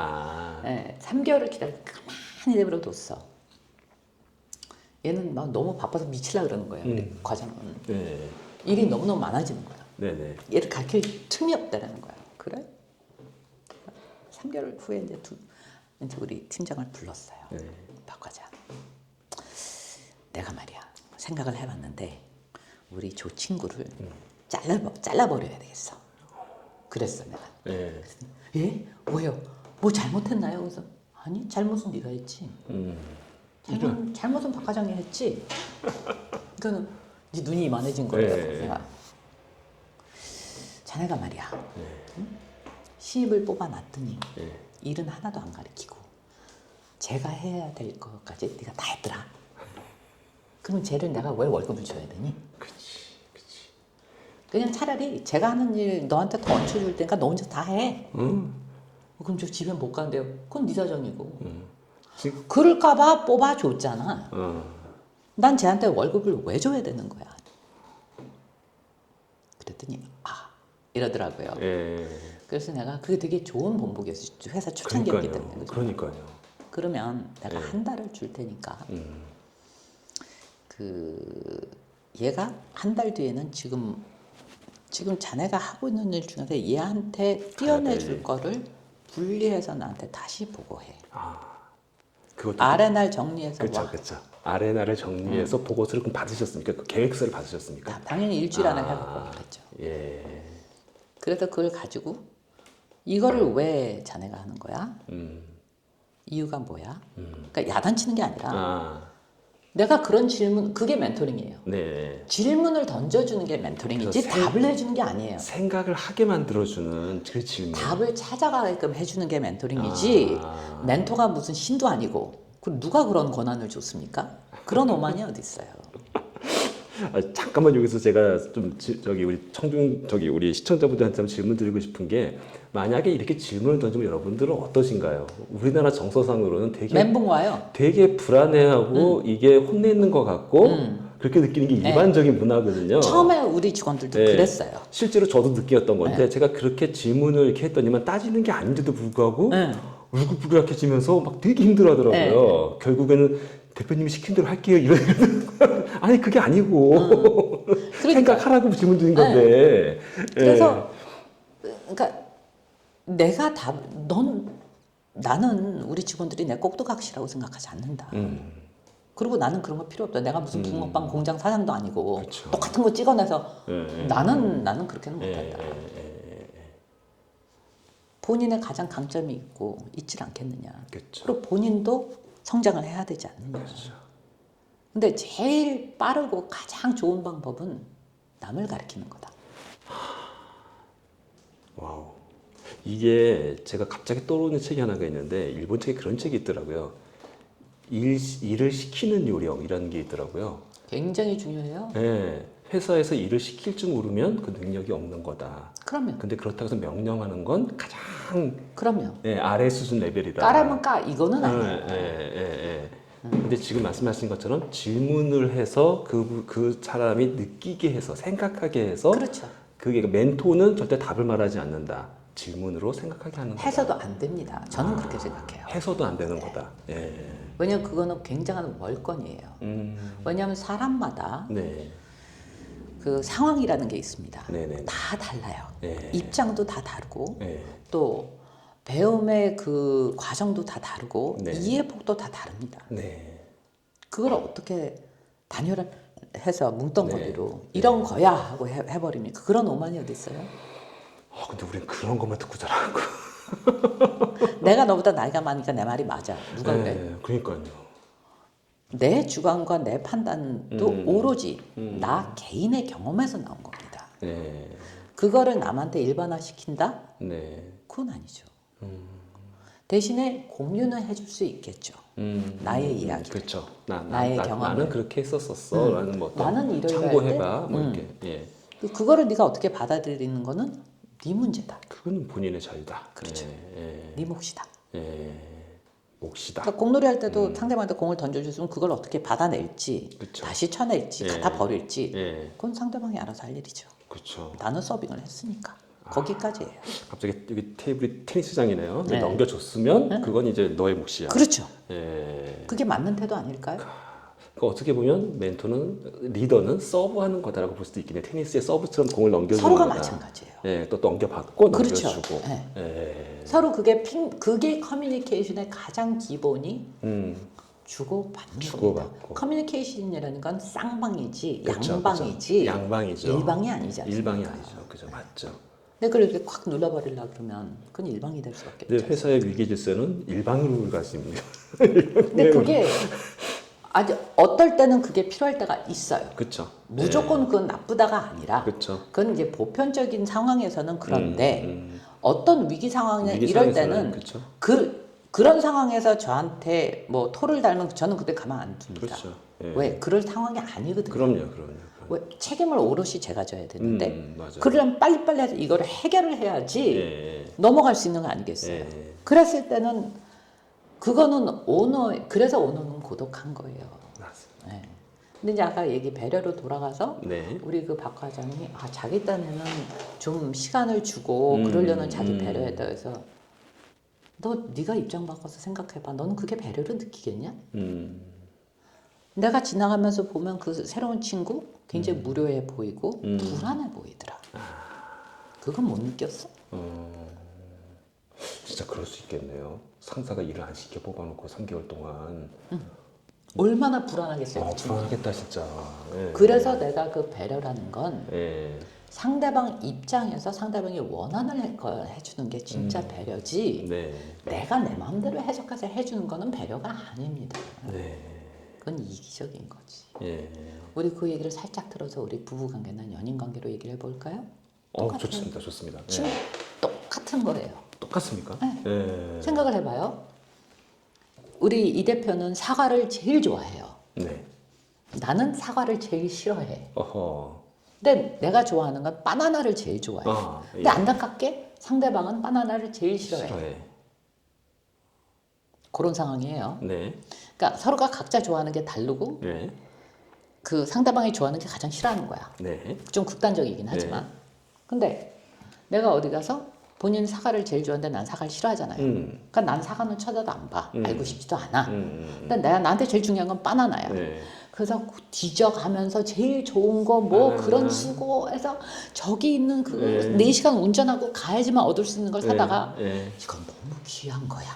네, 3개월을 기다려 가만히 내버려뒀어. 얘는 막 너무 바빠서 미치려 그러는 거예요. 우리 과장은. 네. 일이 너무너무 많아지는 거야. 네네. 얘를 가르칠 틈이 없다는 거야. 그래? 3개월 후에 이제 우리 팀장을 불렀어요. 네. 박 과장. 내가 말이야 생각을 해봤는데 우리 조 친구를 잘라버려야 되겠어. 그랬어 내가. 네. 예? 왜요? 뭐 잘못했나요? 그래서 아니 잘못은 네가 했지. 잘못은 박 과장이 했지. 그러니까 이제 눈이 이만해진 거예요. 네. 내가 자네가 말이야. 응? 신입을 뽑아놨더니 일은 하나도 안 가르치고 제가 해야 될 것까지 네가 다 했더라. 그럼 쟤를 내가 왜 월급을 줘야 되니? 그치. 그냥 차라리 제가 하는 일 너한테 더 얹혀줄 테니까 너 혼자 다 해. 응. 그럼 저 집에 못 간대요. 그건 네 사정이고. 지금 그럴까봐 뽑아줬잖아. 어. 난 쟤한테 월급을 왜 줘야 되는 거야? 그랬더니 이러더라고요. 예. 그래서 내가 그게 되게 좋은 본보기였어요. 회사 초창기였기 때문에. 그죠? 그러니까요. 그러면 내가 한 달을 줄 테니까 그 얘가 한 달 뒤에는 지금 자네가 하고 있는 일 중에서 얘한테 띄어내줄 거를 분리해서 나한테 다시 보고해. 그것도 R&R 정리해서 그렇죠, 와. 그렇죠. 아레나를 정리해서 보고서를 그럼 받으셨습니까? 그 계획서를 받으셨습니까? 당연히 일주일 안에 해보고 그랬죠. 예. 그래서 그걸 가지고 이거를 왜 자네가 하는 거야? 이유가 뭐야? 그러니까 야단치는 게 아니라 내가 그런 질문, 그게 멘토링이에요. 네. 질문을 던져주는 게 멘토링이지 그래서 답을 해주는 게 아니에요. 생각을 하게 만들어주는 그 질문. 답을 찾아가게끔 해주는 게 멘토링이지 멘토가 무슨 신도 아니고 누가 그런 권한을 줬습니까? 그런 오만이 어디 있어요. 잠깐만 여기서 제가 좀 저기 우리 시청자분들한테 좀 질문 드리고 싶은 게 만약에 이렇게 질문을 던지면 여러분들은 어떠신가요? 우리나라 정서상으로는 멘붕 와요. 되게 불안해하고 이게 혼내는 것 같고 그렇게 느끼는 게 일반적인 문화거든요. 처음에 우리 직원들도 네. 그랬어요. 실제로 저도 느꼈던 건데 제가 그렇게 질문을 이렇게 했더니만 따지는 게 아닌데도 불구하고 울긋불긋해지면서 막 되게 힘들어하더라고요. 결국에는 대표님이 시킨 대로 할게요. 이러는 아니 그게 아니고 생각하라고 질문 드린 건데. 그래서 그러니까 내가 나는 우리 직원들이 내 꼭두각시라고 생각하지 않는다. 그리고 나는 그런 거 필요 없다. 내가 무슨 붕어빵 공장 사장도 아니고 그쵸. 똑같은 거 찍어내서 나는 그렇게는 못한다. 본인의 가장 강점이 있고 있질 않겠느냐. 그쵸. 그리고 본인도 성장을 해야 되지 않느냐. 그렇죠. 근데 제일 빠르고 가장 좋은 방법은 남을 가르치는 거다. 와우. 이게 제가 갑자기 떠오르는 책이 하나가 있는데 일본 책에 그런 책이 있더라고요. 일을 시키는 요령이라는 게 있더라고요. 굉장히 중요해요. 네, 회사에서 일을 시킬 줄 모르면 그 능력이 없는 거다. 그러면 근데 그렇다고 해서 명령하는 건 가장 아래 수준 레벨이다. 까라면 까 이거는 아니에요. 근데 지금 말씀하신 것처럼 질문을 해서 그 사람이 느끼게 해서 생각하게 해서 그렇죠. 그게 멘토는 절대 답을 말하지 않는다. 질문으로 생각하게 하는 거다. 해서도 안 됩니다. 저는 그렇게 생각해요. 해서도 안 되는 거다. 예. 왜냐면 그거는 굉장한 월권이에요. 왜냐하면 사람마다 네. 그 상황이라는 게 있습니다. 네네. 다 달라요. 네. 입장도 다 다르고 네. 또 배움의 그 과정도 다 다르고 네. 이해 폭도 다 다릅니다. 네. 그걸 어떻게 단열해서 뭉덩거리로 이런 거야 하고 해버립니까? 그런 오만이 어디 있어요? 근데 우린 그런 것만 듣고 자라고. 내가 너보다 나이가 많으니까 내 말이 맞아. 누가 그래? 그러니까요. 내 주관과 내 판단도 오로지 나 개인의 경험에서 나온 겁니다. 네. 그거를 남한테 일반화시킨다? 네. 그건 아니죠. 대신에 공유는 해줄 수 있겠죠. 나의 이야기. 그렇죠. 나의 경험을. 나는 그렇게 했었었어. 라는 뭐 나는 이럴 참고해봐. 때, 뭐 이렇게. 예. 그거를 네가 어떻게 받아들이는 거는 네 문제다. 그거는 본인의 자유다. 그렇죠. 예. 네 몫이다. 몫이다. 그러니까 공놀이 할 때도 상대방한테 공을 던져줬으면 그걸 어떻게 받아낼지, 그쵸. 다시 쳐낼지, 갖다 버릴지, 예. 그건 상대방이 알아서 할 일이죠. 그렇죠. 나는 서빙을 했으니까 거기까지예요. 갑자기 여기 테이블이 테니스장이네요. 네. 넘겨줬으면 그건 이제 너의 몫이야. 그렇죠. 예. 그게 맞는 태도 아닐까요? 그러니까 어떻게 보면 멘토는 리더는 서브하는 거다라고 볼 수도 있겠네요. 테니스의 서브처럼 공을 넘겨주는 서로가 거다. 마찬가지예요. 예, 또 넘겨받고 그렇죠. 넘겨주고. 네. 예. 서로 그게 커뮤니케이션의 가장 기본이 주고받는 주고받고. 겁니다. 커뮤니케이션이라는 건 쌍방이지 그렇죠, 양방이지 그렇죠. 양방이죠. 일방이 아니지 않습니까? 일방이 아니죠. 그죠, 맞죠. 근데 그걸 이렇게 콱 눌러버리려 그러면 그건 일방이 될 수밖에 근데 없죠. 회사의 위기 질서는 일방으로 가십니다. 근데 그게 아주 어떨 때는 그게 필요할 때가 있어요. 그쵸. 무조건 그건 나쁘다가 아니라 그쵸. 그건 이제 보편적인 상황에서는 그런데 어떤 위기 상황에 이럴 때는 그쵸. 그런 상황에서 저한테 뭐 토를 달면 저는 그때 가만 안 둡니다. 그렇죠. 예. 왜? 그럴 상황이 아니거든요. 그럼요. 왜? 책임을 오롯이 제가 져야 되는데 맞아요. 그러려면 빨리빨리 해서 이거를 해결을 해야지 예. 넘어갈 수 있는 거 아니겠어요. 예. 그랬을 때는 그거는 그래서 오너는 고독한 거예요. 맞습니다. 네. 근데 이제 아까 얘기 배려로 돌아가서 네. 우리 그 박 과장이 자기 딴에는 좀 시간을 주고 그러려는 자기 배려에다 해서 너 네가 입장 바꿔서 생각해봐. 너는 그게 배려로 느끼겠냐? 내가 지나가면서 보면 그 새로운 친구 굉장히 무료해 보이고 불안해 보이더라. 그건 못 느꼈어? 진짜 그럴 수 있겠네요. 상사가 일을 안 시켜 뽑아놓고 3개월 동안. 얼마나 불안하겠어요. 그 친구. 불안하겠다 진짜. 예. 그래서 내가 그 배려라는 건 예. 상대방 입장에서 상대방이 원하는 걸 해주는 게 진짜 배려지. 네. 내가 내 마음대로 해석해서 해주는 거는 배려가 아닙니다. 네. 그건 이기적인 거지. 예. 우리 그 얘기를 살짝 들어서 우리 부부관계나 연인관계로 얘기를 해볼까요? 좋습니다. 지금 예. 똑같은 거예요. 똑같습니까? 네. 예. 생각을 해봐요. 우리 이 대표는 사과를 제일 좋아해요. 네. 나는 사과를 제일 싫어해. 어허. 근데 내가 좋아하는 건 바나나를 제일 좋아해. 예. 근데 안타깝게 상대방은 바나나를 제일 싫어해. 그런 상황이에요. 네. 그러니까 서로가 각자 좋아하는 게 다르고 네. 그 상대방이 좋아하는 게 가장 싫어하는 거야. 네. 좀 극단적이긴 하지만. 근데 내가 어디 가서 본인 사과를 제일 좋아하는데 난 사과를 싫어하잖아요. 그러니까 난 사과는 쳐다도 안 봐. 알고 싶지도 않아. 근데 나한테 제일 중요한 건 바나나야. 네. 그래서 뒤져가면서 제일 좋은 거 뭐 그런 수고해서 저기 있는 그 4시간 운전하고 가야지만 얻을 수 있는 걸 사다가 이건 너무 귀한 거야.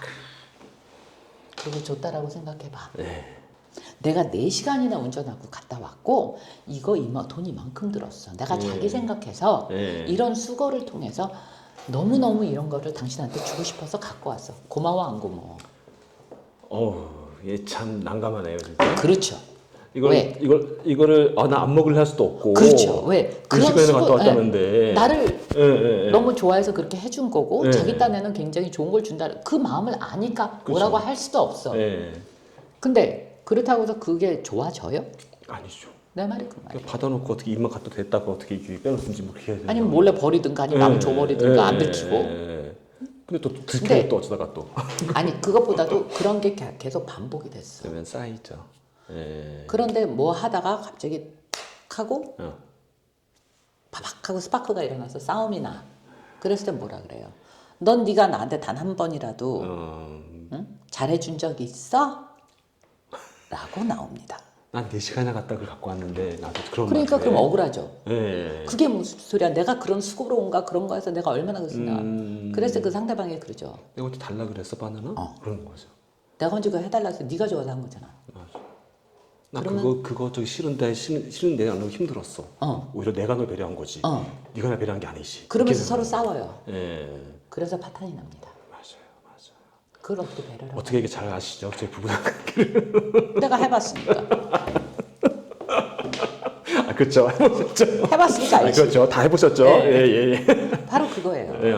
그거 줬다라고 생각해봐. 내가 4시간이나 운전하고 갔다 왔고 이거 돈 이만큼 들었어. 내가 자기 생각해서 이런 수고를 통해서 너무너무 이런 거를 당신한테 주고 싶어서 갖고 왔어. 고마워 안 고마워? 얘 참 난감하네요, 진짜. 그렇죠. 왜? 이거를 나 안 먹을래 할 수도 없고. 그렇죠. 왜? 그 시간에 갔다 왔다는데. 나를 너무 좋아해서 그렇게 해준 거고 자기 딴에는 굉장히 좋은 걸 준다. 그 마음을 아니까 뭐라고 할 수도 없어. 근데 그렇다고 해서 그게 좋아져요? 아니죠. 내 말이 그 말이야. 받아놓고 어떻게 입만 갖다 댔다가 어떻게 빼놓든지 뭐 해야 되나. 아니면 몰래 버리든가 아니면 남을 줘버리든가 안 들키고. 근데 또 들키면 또 어쩌다가 또. 아니 그것보다도 그런 게 계속 반복이 됐어. 그러면 쌓이죠. 그런데 뭐 하다가 갑자기 탁 하고 바박 하고 스파크가 일어나서 싸움이 나. 그랬을 때 뭐라 그래요? 넌 네가 나한테 단 한 번이라도 응? 잘해준 적 있어? 라고 나옵니다. 난 4시간이나 갔다 그걸 갖고 왔는데 나도 그런 그러니까 말이네. 그럼 억울하죠. 예. 그게 무슨 소리야? 내가 그런 수고로운가 그런 거에서 내가 얼마나 그랬으냐. 그래서 그 상대방이 그러죠. 내가 어떻게 달라 그랬어 바나나? 그런 거죠. 내가 언제 그거 해달라 해서 네가 좋아서 한 거잖아. 맞아. 나 그거 저기 싫은데 안 하고 힘들었어. 오히려 내가 널 배려한 거지. 네가 날 배려한 게 아니지. 그러면서 서로 싸워요. 예. 그래서 파탄이 납니다. 맞아요. 그걸 어떻게 배려라고? 어떻게 이게 잘 아시죠? 저희 부부랑 관계를. 내가 해봤으니까. 그렇죠. 해보셨죠. 해봤으니까 알지. 그렇죠. 다 해보셨죠. 네. 예. 바로 그거예요. 예.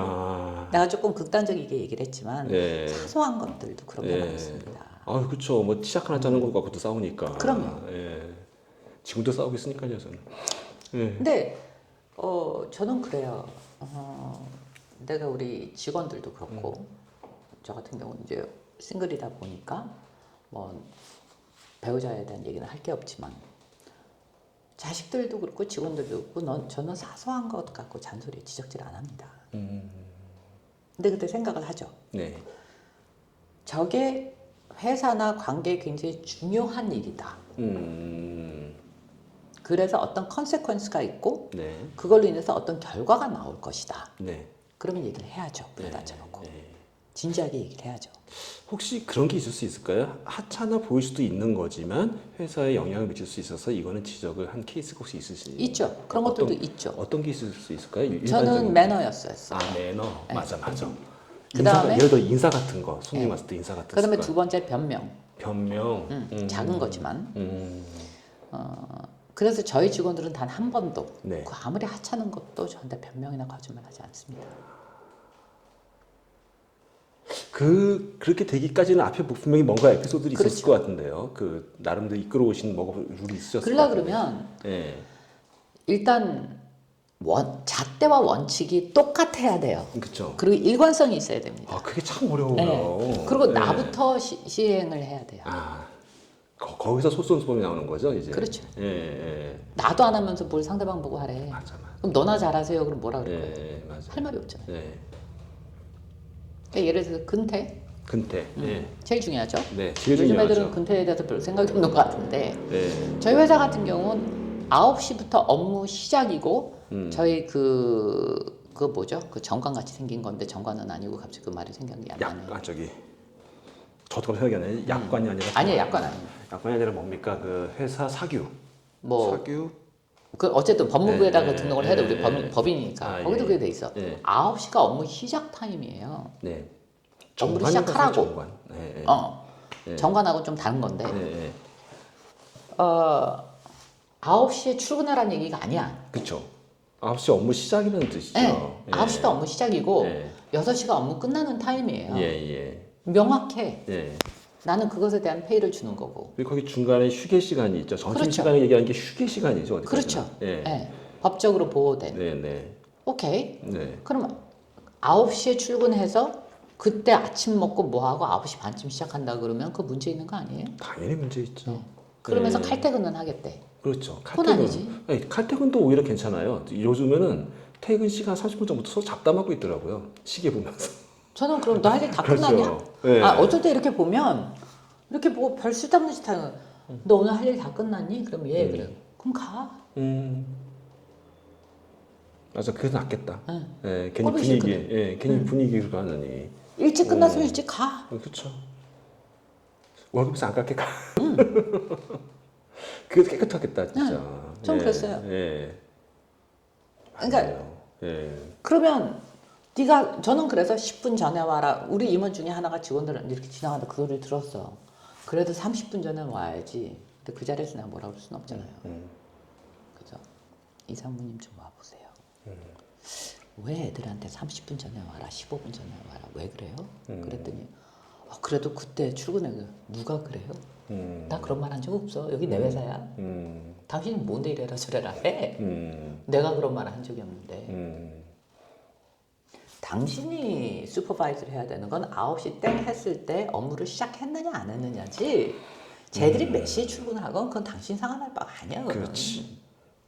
내가 조금 극단적이게 얘기를 했지만 예. 사소한 것들도 그렇게 나왔습니다. 그렇죠. 뭐 시작 하나 짜는 거 갖고도 싸우니까. 그럼요. 예. 지금도 싸우고 있으니까요, 저는. 예. 근데 저는 그래요. 내가 우리 직원들도 그렇고 저 같은 경우는 이제 싱글이다 보니까 뭐 배우자에 대한 얘기는 할 게 없지만 자식들도 그렇고 직원들도 그렇고 저는 사소한 것 갖고 잔소리 지적질 안 합니다. 근데 그때 생각을 하죠. 네. 저게 회사나 관계에 굉장히 중요한 일이다. 그래서 어떤 컨세퀀스가 있고 네. 그걸로 인해서 어떤 결과가 나올 것이다. 네. 그러면 얘기를 해야죠. 불러다 쳐놓고. 네. 진지하게 얘기를 해야죠. 혹시 그런 게 있을 수 있을까요? 하찮아 보일 수도 있는 거지만 회사에 영향을 미칠 수 있어서 이거는 지적을 한 케이스가 혹시 있으시? 있죠. 그런 것들도 있죠. 어떤 게 있을 수 있을까요? 저는 매너였어요. 매너. 네. 맞아. 그다음에 예를 들어 인사 같은 거, 손님 왔을 때 인사 같은 거. 그다음에 두 번째 변명. 변명. 작은 거지만. 음. 그래서 저희 직원들은 단 한 번도 네. 그 아무리 하찮은 것도 저한테 변명이나 거짓말하지 않습니다. 그렇게 되기까지는 앞에 분명히 뭔가 에피소드들이 있었을 그렇죠. 것 같은데요. 그 나름대로 이끌어오신 뭐가 룰이 있으셨을 것 그러려 같은데. 그러면 예. 일단 잣대와 원칙이 똑같아야 돼요. 그렇죠. 그리고 일관성이 있어야 됩니다. 아, 그게 참 어려워요. 네. 그리고 네. 나부터 시행을 해야 돼요. 아, 거기서 솔선수범이 나오는 거죠, 이제. 그렇죠. 예, 예. 나도 안 하면서 뭘 상대방 보고 하래. 맞아. 그럼 너나 잘하세요. 그럼 뭐라 그럴 거예요? 예, 맞아. 할 말이 없잖아요. 예. 그러니까 예를 들어서 근태. 근태. 예. 제일 중요하죠. 네, 제일 요즘 중요하죠. 애들은 근태에 대해서 별 생각이 없는 것 같은데 예. 저희 회사 같은 경우는 9시부터 업무 시작이고 저희 그 뭐죠? 그 정관 같이 생긴 건데 정관은 아니고 갑자기 그 말이 생각이 안 나네요. 저기. 저도 생각이 안 나요. 약관이 아니라. 아니에요, 약관 아니에요. 약관이 아니라 뭡니까? 그 회사 사규. 뭐 사규. 그 어쨌든 법무부에다가 네, 등록을 네, 해야 돼. 우리 네. 법인이니까. 아, 거기도 예. 그게 돼 있어. 예. 9시가 업무 시작 타임이에요. 네. 업무를 정관인가, 시작하라고. 정관. 네, 네. 정관하고 좀 다른 건데. 네. 9시에 출근하라는 얘기가 아니야. 그렇죠. 9시 업무 시작이라는 뜻이죠. 네. 9시가 업무 시작이고 예. 6시가 업무 끝나는 타임이에요. 예, 예. 명확해. 예. 나는 그것에 대한 페이를 주는 거고. 그리고 거기 중간에 휴게 시간이 있죠. 점심 그렇죠. 시간에 얘기하는 게 휴게 시간이죠. 어디까지나. 그렇죠. 예. 네. 법적으로 보호된. 네, 네. 오케이. 네. 그럼 9시에 출근해서 그때 아침 먹고 뭐하고 9시 반쯤 시작한다 그러면 그 문제 있는 거 아니에요? 당연히 문제 있죠. 그러면서 네. 칼퇴근은 하겠대. 그렇죠. 혼안이지. 아니, 칼퇴근도 오히려 괜찮아요. 요즘에는 퇴근 시간 30분 전부터 서로 잡담하고 있더라고요. 시계 보면서. 저는 그럼 너 할 일 다 그렇죠. 끝났냐? 네. 어쩔 때 이렇게 보면 이렇게 뭐 별 쓸데없는 짓 하는 거야. 너 오늘 할 일 다 끝났니? 그럼 예, 그래. 그럼 가. 맞아, 그게 낫겠다. 응. 예, 괜히 꼴보기 분위기, 싫거든. 예, 괜히 분위기를 가느니. 일찍 끝났으면 일찍 가. 그렇죠. 월급에서 안 깎게 가. 그게 깨끗하겠다, 진짜. 전 그랬어요. 예. 그러니까 맞아요. 예. 그러면 저는 그래서 10분 전에 와라. 우리 임원 중에 하나가 직원들은 이렇게 지나가다 그 소리를 들었어. 그래도 30분 전에 와야지. 근데 그 자리에서 내가 뭐라 그럴 수는 없잖아요. 그죠? 이사무님 좀 와보세요. 왜 애들한테 30분 전에 와라, 15분 전에 와라, 왜 그래요? 그랬더니 그래도 그때 출근해. 누가 그래요? 나 그런 말 한 적 없어. 여기 내 회사야. 당신이 뭔데 이래라 저래라 해. 내가 그런 말 한 적이 없는데. 당신이 슈퍼바이저를 해야 되는 건 9시 땡 했을 때 업무를 시작했느냐 안 했느냐지. 쟤들이 몇 시에 출근하건 그건 당신 상관할 바가 아니야. 그거는. 그렇지.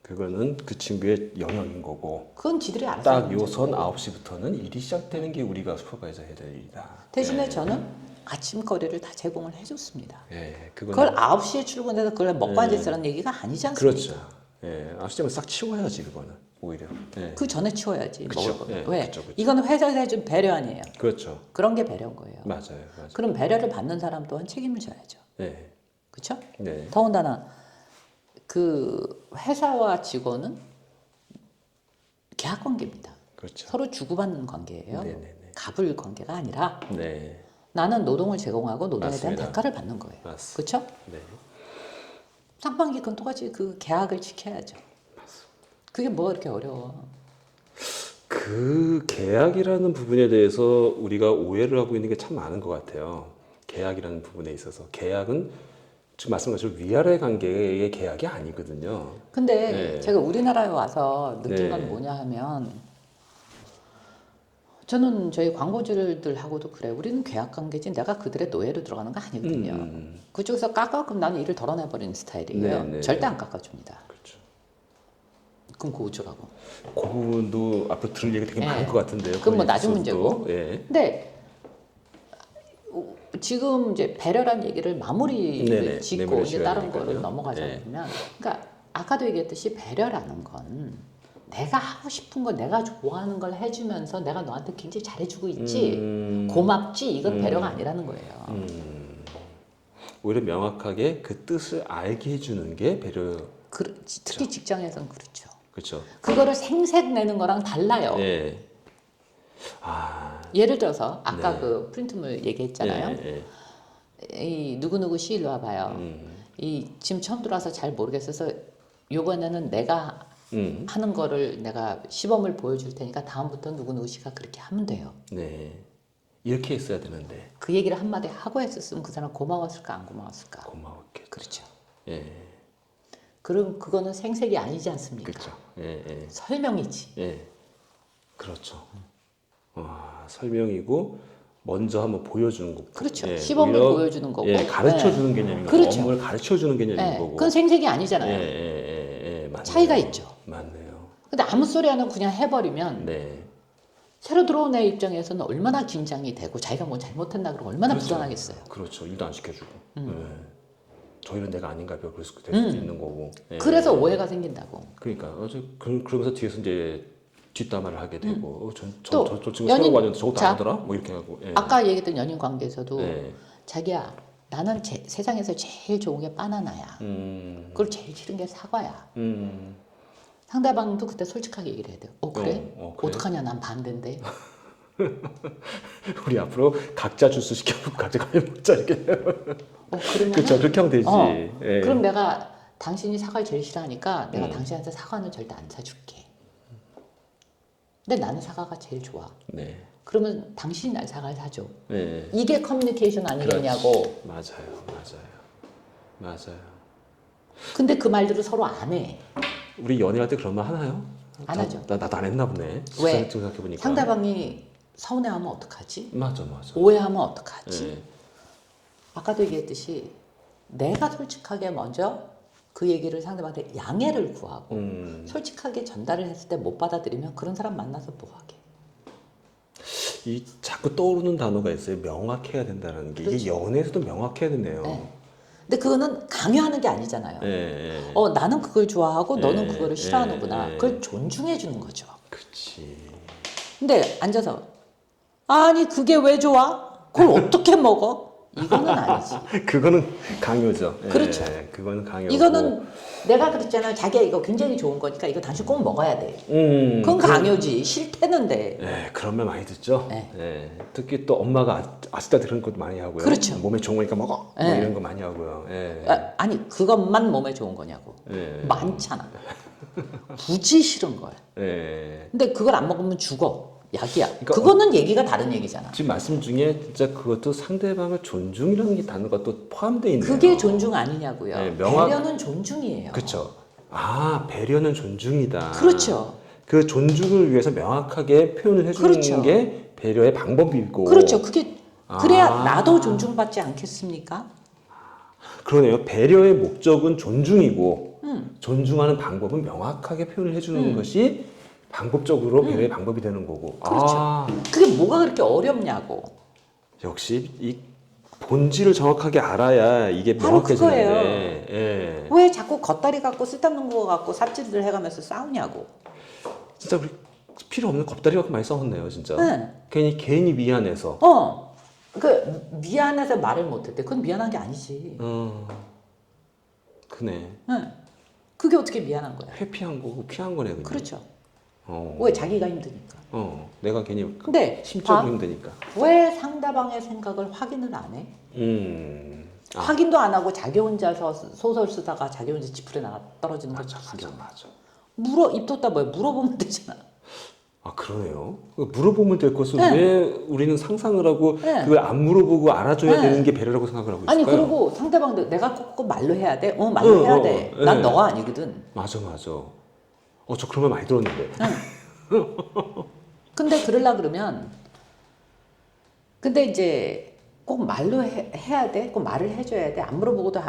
그거는 그 친구의 영역인 거고. 그건 지들이 알아서 딱 하는 요선 문제고. 9시부터는 일이 시작되는 게 우리가 슈퍼바이저 해야 될 일이다. 대신에 저는 아침거리를 다 제공을 해줬습니다. 예, 그걸 9시에 출근해서 그걸 먹고 앉아있으라는 얘기가 아니지 않습니까? 그렇죠. 예, 9시 되면 싹 치워야지, 그거는. 오히려. 예. 그 전에 치워야지. 그쵸. 먹을 거면. 예, 왜? 그쵸, 그쵸. 이건 회사에서 해준 배려 아니에요. 그렇죠. 그런 게 배려인 거예요. 맞아요. 그럼 배려를 받는 사람 또한 책임을 져야죠. 예. 그렇죠? 네. 더군다나 그 회사와 직원은 계약 관계입니다. 그렇죠. 서로 주고받는 관계예요. 네네네. 갑을 관계가 아니라 네. 나는 노동을 제공하고 노동에 맞습니다. 대한 대가를 받는 거예요. 맞습니다. 그렇죠? 네. 쌍방기 그건 똑같이 그 계약을 지켜야죠. 그게 뭐가 그렇게 어려워? 그 계약이라는 부분에 대해서 우리가 오해를 하고 있는 게 참 많은 것 같아요. 계약이라는 부분에 있어서 계약은 지금 말씀하신 위아래 관계의 계약이 아니거든요. 근데 네. 제가 우리나라에 와서 느낀 네. 건 뭐냐 하면 저는 저희 광고주들하고도 그래. 우리는 계약 관계지 내가 그들의 노예로 들어가는 거 아니거든요. 그쪽에서 깎아 그럼 나는 일을 덜어내버리는 스타일이에요. 네, 네, 절대 네. 안 깎아줍니다. 그렇죠. 그럼 그거 어쩌라고. 그 부분도 앞으로 들을 얘기 되게 예. 많을 것 같은데요. 그건 뭐 거기 나중 있어서도. 문제고. 예. 근데 지금 이제 배려란 얘기를 마무리를 네네, 짓고 마무리 이제 다른 지어야 거로 되니까요. 넘어가자 네. 그러면 그러니까 아까도 얘기했듯이 배려라는 건 내가 하고 싶은 거 내가 좋아하는 걸 해주면서 내가 너한테 굉장히 잘해주고 있지 고맙지 이건 배려가 아니라는 거예요. 오히려 명확하게 그 뜻을 알게 해주는 게 배려. 특히 직장에서는 그렇죠. 그렇죠. 그거를 생색 내는 거랑 달라요. 예. 아. 예를 들어서 아까 네. 그 프린트물 얘기했잖아요. 예, 예. 이 누구누구 씨 일로 와봐요. 이 지금 처음 들어와서 잘 모르겠어서 요번에는 내가 하는 거를 내가 시범을 보여줄 테니까 다음부터 누구누구 씨가 그렇게 하면 돼요. 네. 이렇게 했어야 되는데. 그 얘기를 한마디 하고 했었으면 그 사람 고마웠을까 안 고마웠을까? 고마웠겠죠. 그렇죠. 예. 그럼 그거는 생색이 아니지 않습니까? 그렇죠. 예, 예. 설명이지. 예. 그렇죠. 설명이고 먼저 한번 보여주는 거고. 그렇죠. 예, 시범을 오히려, 보여주는 거고. 예, 가르쳐 주는 개념인 거고. 그렇죠. 업무를 가르쳐 주는 개념인 예, 거고. 그건 생색이 예, 아니잖아요. 맞네요. 차이가 있죠. 맞네요. 근데 아무 소리 안 하고 그냥 해버리면 네. 새로 들어온 애 입장에서는 얼마나 긴장이 되고 자기가 뭐 잘못했나 그러고 얼마나 그렇죠. 불안하겠어요. 그렇죠. 일도 안 시켜주고. 예. 저희는 내가 아닌가 별 될 수도 있는 거고. 예. 그래서 오해가 생긴다고. 그러니까 그러면서 뒤에서 이제 뒷담화를 하게 되고 또 저 친구 연인- 새로 왔는데 저것도 자, 안 하더라? 뭐 이렇게 하고. 예. 아까 얘기했던 연인 관계에서도 네. 자기야 나는 세상에서 제일 좋은 게 바나나야. 그리고 제일 싫은 게 사과야. 상대방도 그때 솔직하게 얘기를 해야 돼요. 그래? 그래? 어떡하냐 난 반대인데. 우리 앞으로 각자 주스 시켜보고 각자 과일 먹자 이렇게. 그러면 그렇죠. 그렇게 하면 되지. 예. 그럼 내가 당신이 사과를 제일 싫어하니까 내가 당신한테 사과는 절대 안 사줄게. 근데 나는 사과가 제일 좋아. 네. 그러면 당신이 날 사과를 사줘. 네. 이게 커뮤니케이션 아니겠냐고. 맞아요. 근데 그 말들을 서로 안 해. 우리 연애할 때 그런 말 하나요? 안 하죠. 나도 안 했나 보네. 왜? 생각해보니까. 상대방이 서운해하면 어떡하지? 맞아. 오해하면 어떡하지? 네. 아까도 얘기했듯이 내가 솔직하게 먼저 그 얘기를 상대방한테 양해를 구하고 솔직하게 전달을 했을 때 못 받아들이면 그런 사람 만나서 뭐 하게. 이 자꾸 떠오르는 단어가 있어요. 명확해야 된다는 게. 이게 연애에서도 명확해야 되네요. 네. 근데 그거는 강요하는 게 아니잖아요. 예. 나는 그걸 좋아하고 너는 그거를 싫어하는구나. 예. 그걸 존중해 주는 거죠. 그렇지. 근데 앉아서 아니 그게 왜 좋아? 그걸 어떻게 먹어? 이거는 아니지. 그거는 강요죠. 그렇죠. 그거는 강요고. 이거는 내가 그랬잖아요. 자기야 이거 굉장히 좋은 거니까 이거 당신 꼭 먹어야 돼. 그건 강요지. 싫대는데. 네, 그런 말 많이 듣죠. 네. 네. 특히 또 엄마가 아시다 들은 것도 많이 하고요. 그렇죠. 몸에 좋은 거니까 먹어. 뭐 네. 이런 거 많이 하고요. 예. 아니 그것만 몸에 좋은 거냐고. 예. 많잖아. 굳이 싫은 거야. 예. 근데 그걸 안 먹으면 죽어. 약이야. 그러니까 그거는 얘기가 다른 얘기잖아. 지금 말씀 중에 진짜 그것도 상대방을 존중이라는 게 단어가 또 포함되어 있네요. 그게 존중 아니냐고요. 네, 배려는 존중이에요. 그렇죠. 배려는 존중이다. 그렇죠. 그 존중을 위해서 명확하게 표현을 해주는 그렇죠. 게 배려의 방법이고. 그렇죠. 그래야 나도 존중받지 않겠습니까? 그러네요. 배려의 목적은 존중이고 존중하는 방법은 명확하게 표현을 해주는 것이 방법적으로 배려의 방법이 되는 거고. 그렇죠. 그게 뭐가 그렇게 어렵냐고. 역시 이 본질을 정확하게 알아야 이게 바로 명확해지는데. 예. 왜 자꾸 겉다리 갖고 쓸데없는 거 갖고 삽질을 해가면서 싸우냐고. 진짜 우리 필요 없는 겁다리 갖고 많이 싸웠네요, 진짜. 네. 괜히 미안해서. 미안해서 말을 못했대. 그건 미안한 게 아니지. 그네. 네. 그게 어떻게 미안한 거야? 회피한 거고 피한 거네, 그냥. 그렇죠. 어. 왜 자기가 힘드니까. 내가 괜히 근데 심적으로 봐. 힘드니까. 왜 상대방의 생각을 확인을 안 해? 확인도 안 하고 자기 혼자서 소설 쓰다가 자기 혼자 지푸레 나가 떨어지는 거 맞아. 입 뒀다 뭐야? 물어보면 되잖아. 그러네요. 물어보면 될 것을 네. 왜 우리는 상상을 하고 네. 그걸 안 물어보고 알아줘야 네. 되는 게 배려라고 생각을 하고 있을까요? 아니 그리고 상대방도 내가 꼭 말로 해야 돼? 말로 해야 돼. 난 네. 너가 아니거든. 맞아. 저 그런 말 많이 들었는데. 근데 그러려 그러면 근데 이제 꼭 말로 해야 돼? 꼭 말을 해줘야 돼? 안 물어보고도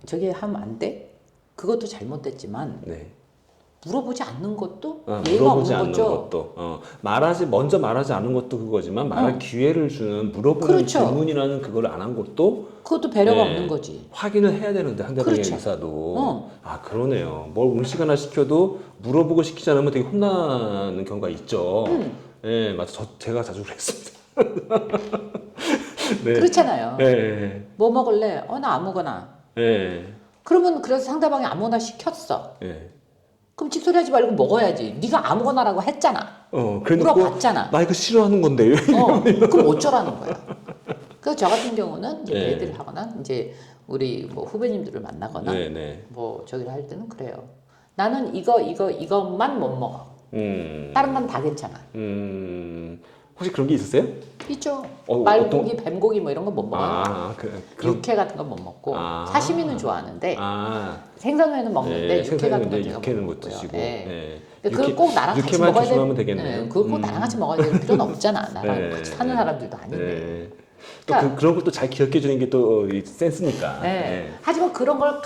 저기 하면 안 돼? 그것도 잘못됐지만 네. 물어보지 않는 것도 물어보지 예의가 없는 않는 거죠. 것도 먼저 말하지 않는 것도 그거지만 말할 기회를 주는 물어보는 그렇죠. 질문이라는 그걸 안 한 것도 그것도 배려가 네. 없는 거지. 확인을 해야 되는데 상대방의 그렇죠. 의사도 그러네요. 뭘 음식 하나 시켜도 물어보고 시키지 않으면 되게 혼나는 경우가 있죠. 네, 맞아. 제가 자주 그랬습니다. 네. 그렇잖아요. 네. 뭐 먹을래? 나 아무거나. 네. 그러면 그래서 상대방이 아무거나 시켰어. 네. 그럼 찍소리하지 말고 먹어야지. 네가 아무거나라고 했잖아. 그래놓고 물어봤잖아. 나 이거 싫어하는 건데. 그럼 어쩌라는 거야. 그래서 저 같은 경우는 이제 네. 데이트를 하거나 이제 우리 뭐 후배님들을 만나거나 네네. 뭐 저기를 할 때는 그래요. 나는 이것만 못 먹어. 다른 건 다 괜찮아. 혹시 그런 게 있으세요? 있죠. 어, 말고기, 뱀고기 뭐 이런 거 못 먹어요. 그럼, 육회 같은 건 못 먹고 아. 사시미는 좋아하는데 아, 생선회는 먹는데 네, 육회 같은 건 생선인데 제가 육회는 못 못 먹고요. 드시고. 예. 네. 근데 그걸 꼭 나랑 같이 육회만 먹어야 조심하면 돼. 되겠네요. 그걸 꼭 나랑 같이 먹어야 될 필요는 없잖아. 나랑 네, 같이 사는 네. 사람들도 아닌데. 네. 또 그러니까 그런 것도 잘 기억해 주는 게 또 센스니까. 네. 네. 하지만 그런 걸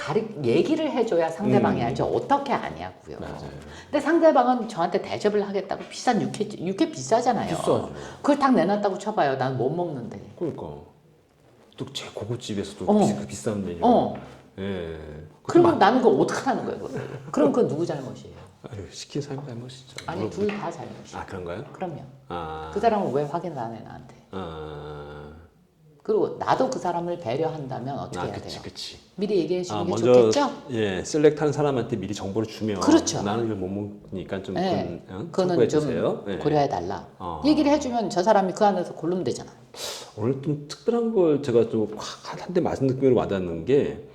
얘기를 해줘야 상대방이 알죠. 어떻게 아냐고요. 맞아요. 근데 상대방은 저한테 대접을 하겠다고 비싼 육회 비싸잖아요. 비싸죠. 그걸 딱 내놨다고 쳐봐요. 난 못 먹는데. 그러니까 또 제 고깃집에서도 어. 비싼 메뉴. 어. 예. 그러면 나는 그거 어떡하라는 거예요. 그걸. 그럼 그건 누구 잘못이에요? 아유, 시킨 사람 잘못이죠. 아니 둘 다 잘못이에요. 아, 그런가요? 그럼요. 아. 그 사람은 왜 확인을 안 해 나한테? 아. 그리고 나도 그 사람을 배려한다면 어떻게 해야 그치, 돼요? 그치. 미리 얘기해 주는 게 먼저 좋겠죠? 예, 셀렉트한 사람한테 미리 정보를 주면 그렇죠. 나는 이걸 못 먹으니까 좀 네. 참고해 그거는 좀 주세요. 예. 고려해 달라. 얘기를 해주면 저 사람이 그 안에서 고르면 되잖아. 오늘 좀 특별한 걸 제가 좀 한 대 맞은 느낌으로 와닿는 게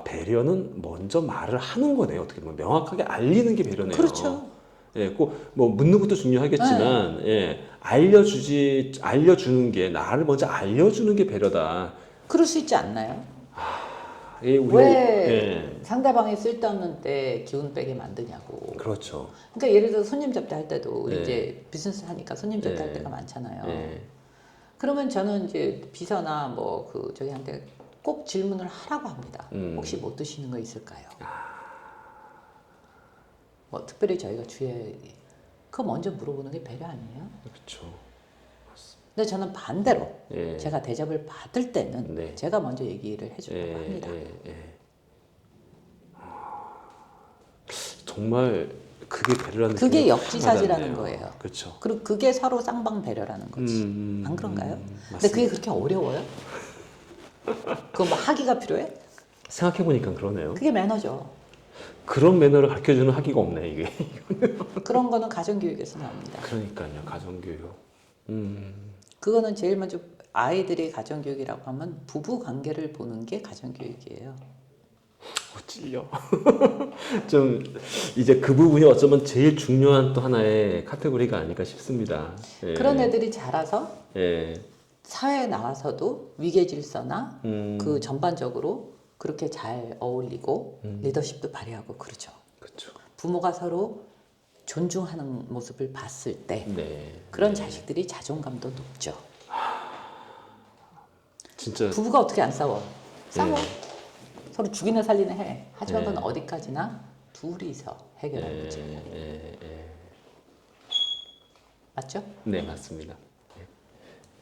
배려는 먼저 말을 하는 거네요. 어떻게 보면 명확하게 알리는 게 배려네요. 그렇죠. 예, 꼭 뭐 묻는 것도 중요하겠지만 예, 알려주는 게 나를 먼저 알려주는 게 배려다. 그럴 수 있지 않나요? 예, 왜 상대방이 쓸데없는 때 기운 빼게 만드냐고. 그렇죠. 그러니까 예를 들어서 손님 접대할 때도 우리 네. 이제 비즈니스 하니까 손님 접대할 네. 때가 많잖아요. 예. 그러면 저는 이제 비서나 뭐 그 저희한테 꼭 질문을 하라고 합니다. 혹시 못 드시는 거 있을까요? 뭐 특별히 저희가 주의해 그거 먼저 물어보는 게 배려 아니에요? 그렇죠. 근데 저는 반대로 예. 제가 대접을 받을 때는 네. 제가 먼저 얘기를 해주려고 예, 합니다. 정말 그게 배려라는 그게 느낌이 역지사지라는 확 와닿네요. 거예요. 그렇죠. 그리고 그게 서로 쌍방 배려라는 거지. 안 그런가요? 근데 맞습니다. 그게 그렇게 어려워요? 그거 뭐 하기가 필요해? 생각해 보니까 그러네요. 그게 매너죠. 그런 매너를 가르쳐주는 학기가 없네 이게. 그런 거는 가정교육에서 나옵니다. 그러니까요, 가정교육. 그거는 제일 먼저 아이들이 가정교육이라고 하면 부부 관계를 보는 게 가정교육이에요. 찔려. 좀 이제 그 부분이 어쩌면 제일 중요한 또 하나의 카테고리가 아닐까 싶습니다. 예. 그런 애들이 자라서 예. 사회에 나와서도 위계질서나 음. 그 전반적으로 그렇게 잘 어울리고 리더십도 발휘하고 그러죠. 그렇죠. 부모가 서로 존중하는 모습을 봤을 때 네. 그런 자식들이 자존감도 높죠. 진짜 부부가 어떻게 안 싸워? 싸워. 네. 서로 죽이나 살리나 해. 하지만 네. 그건 어디까지나 둘이서 해결하는 거지. 예. 맞죠? 네, 맞습니다.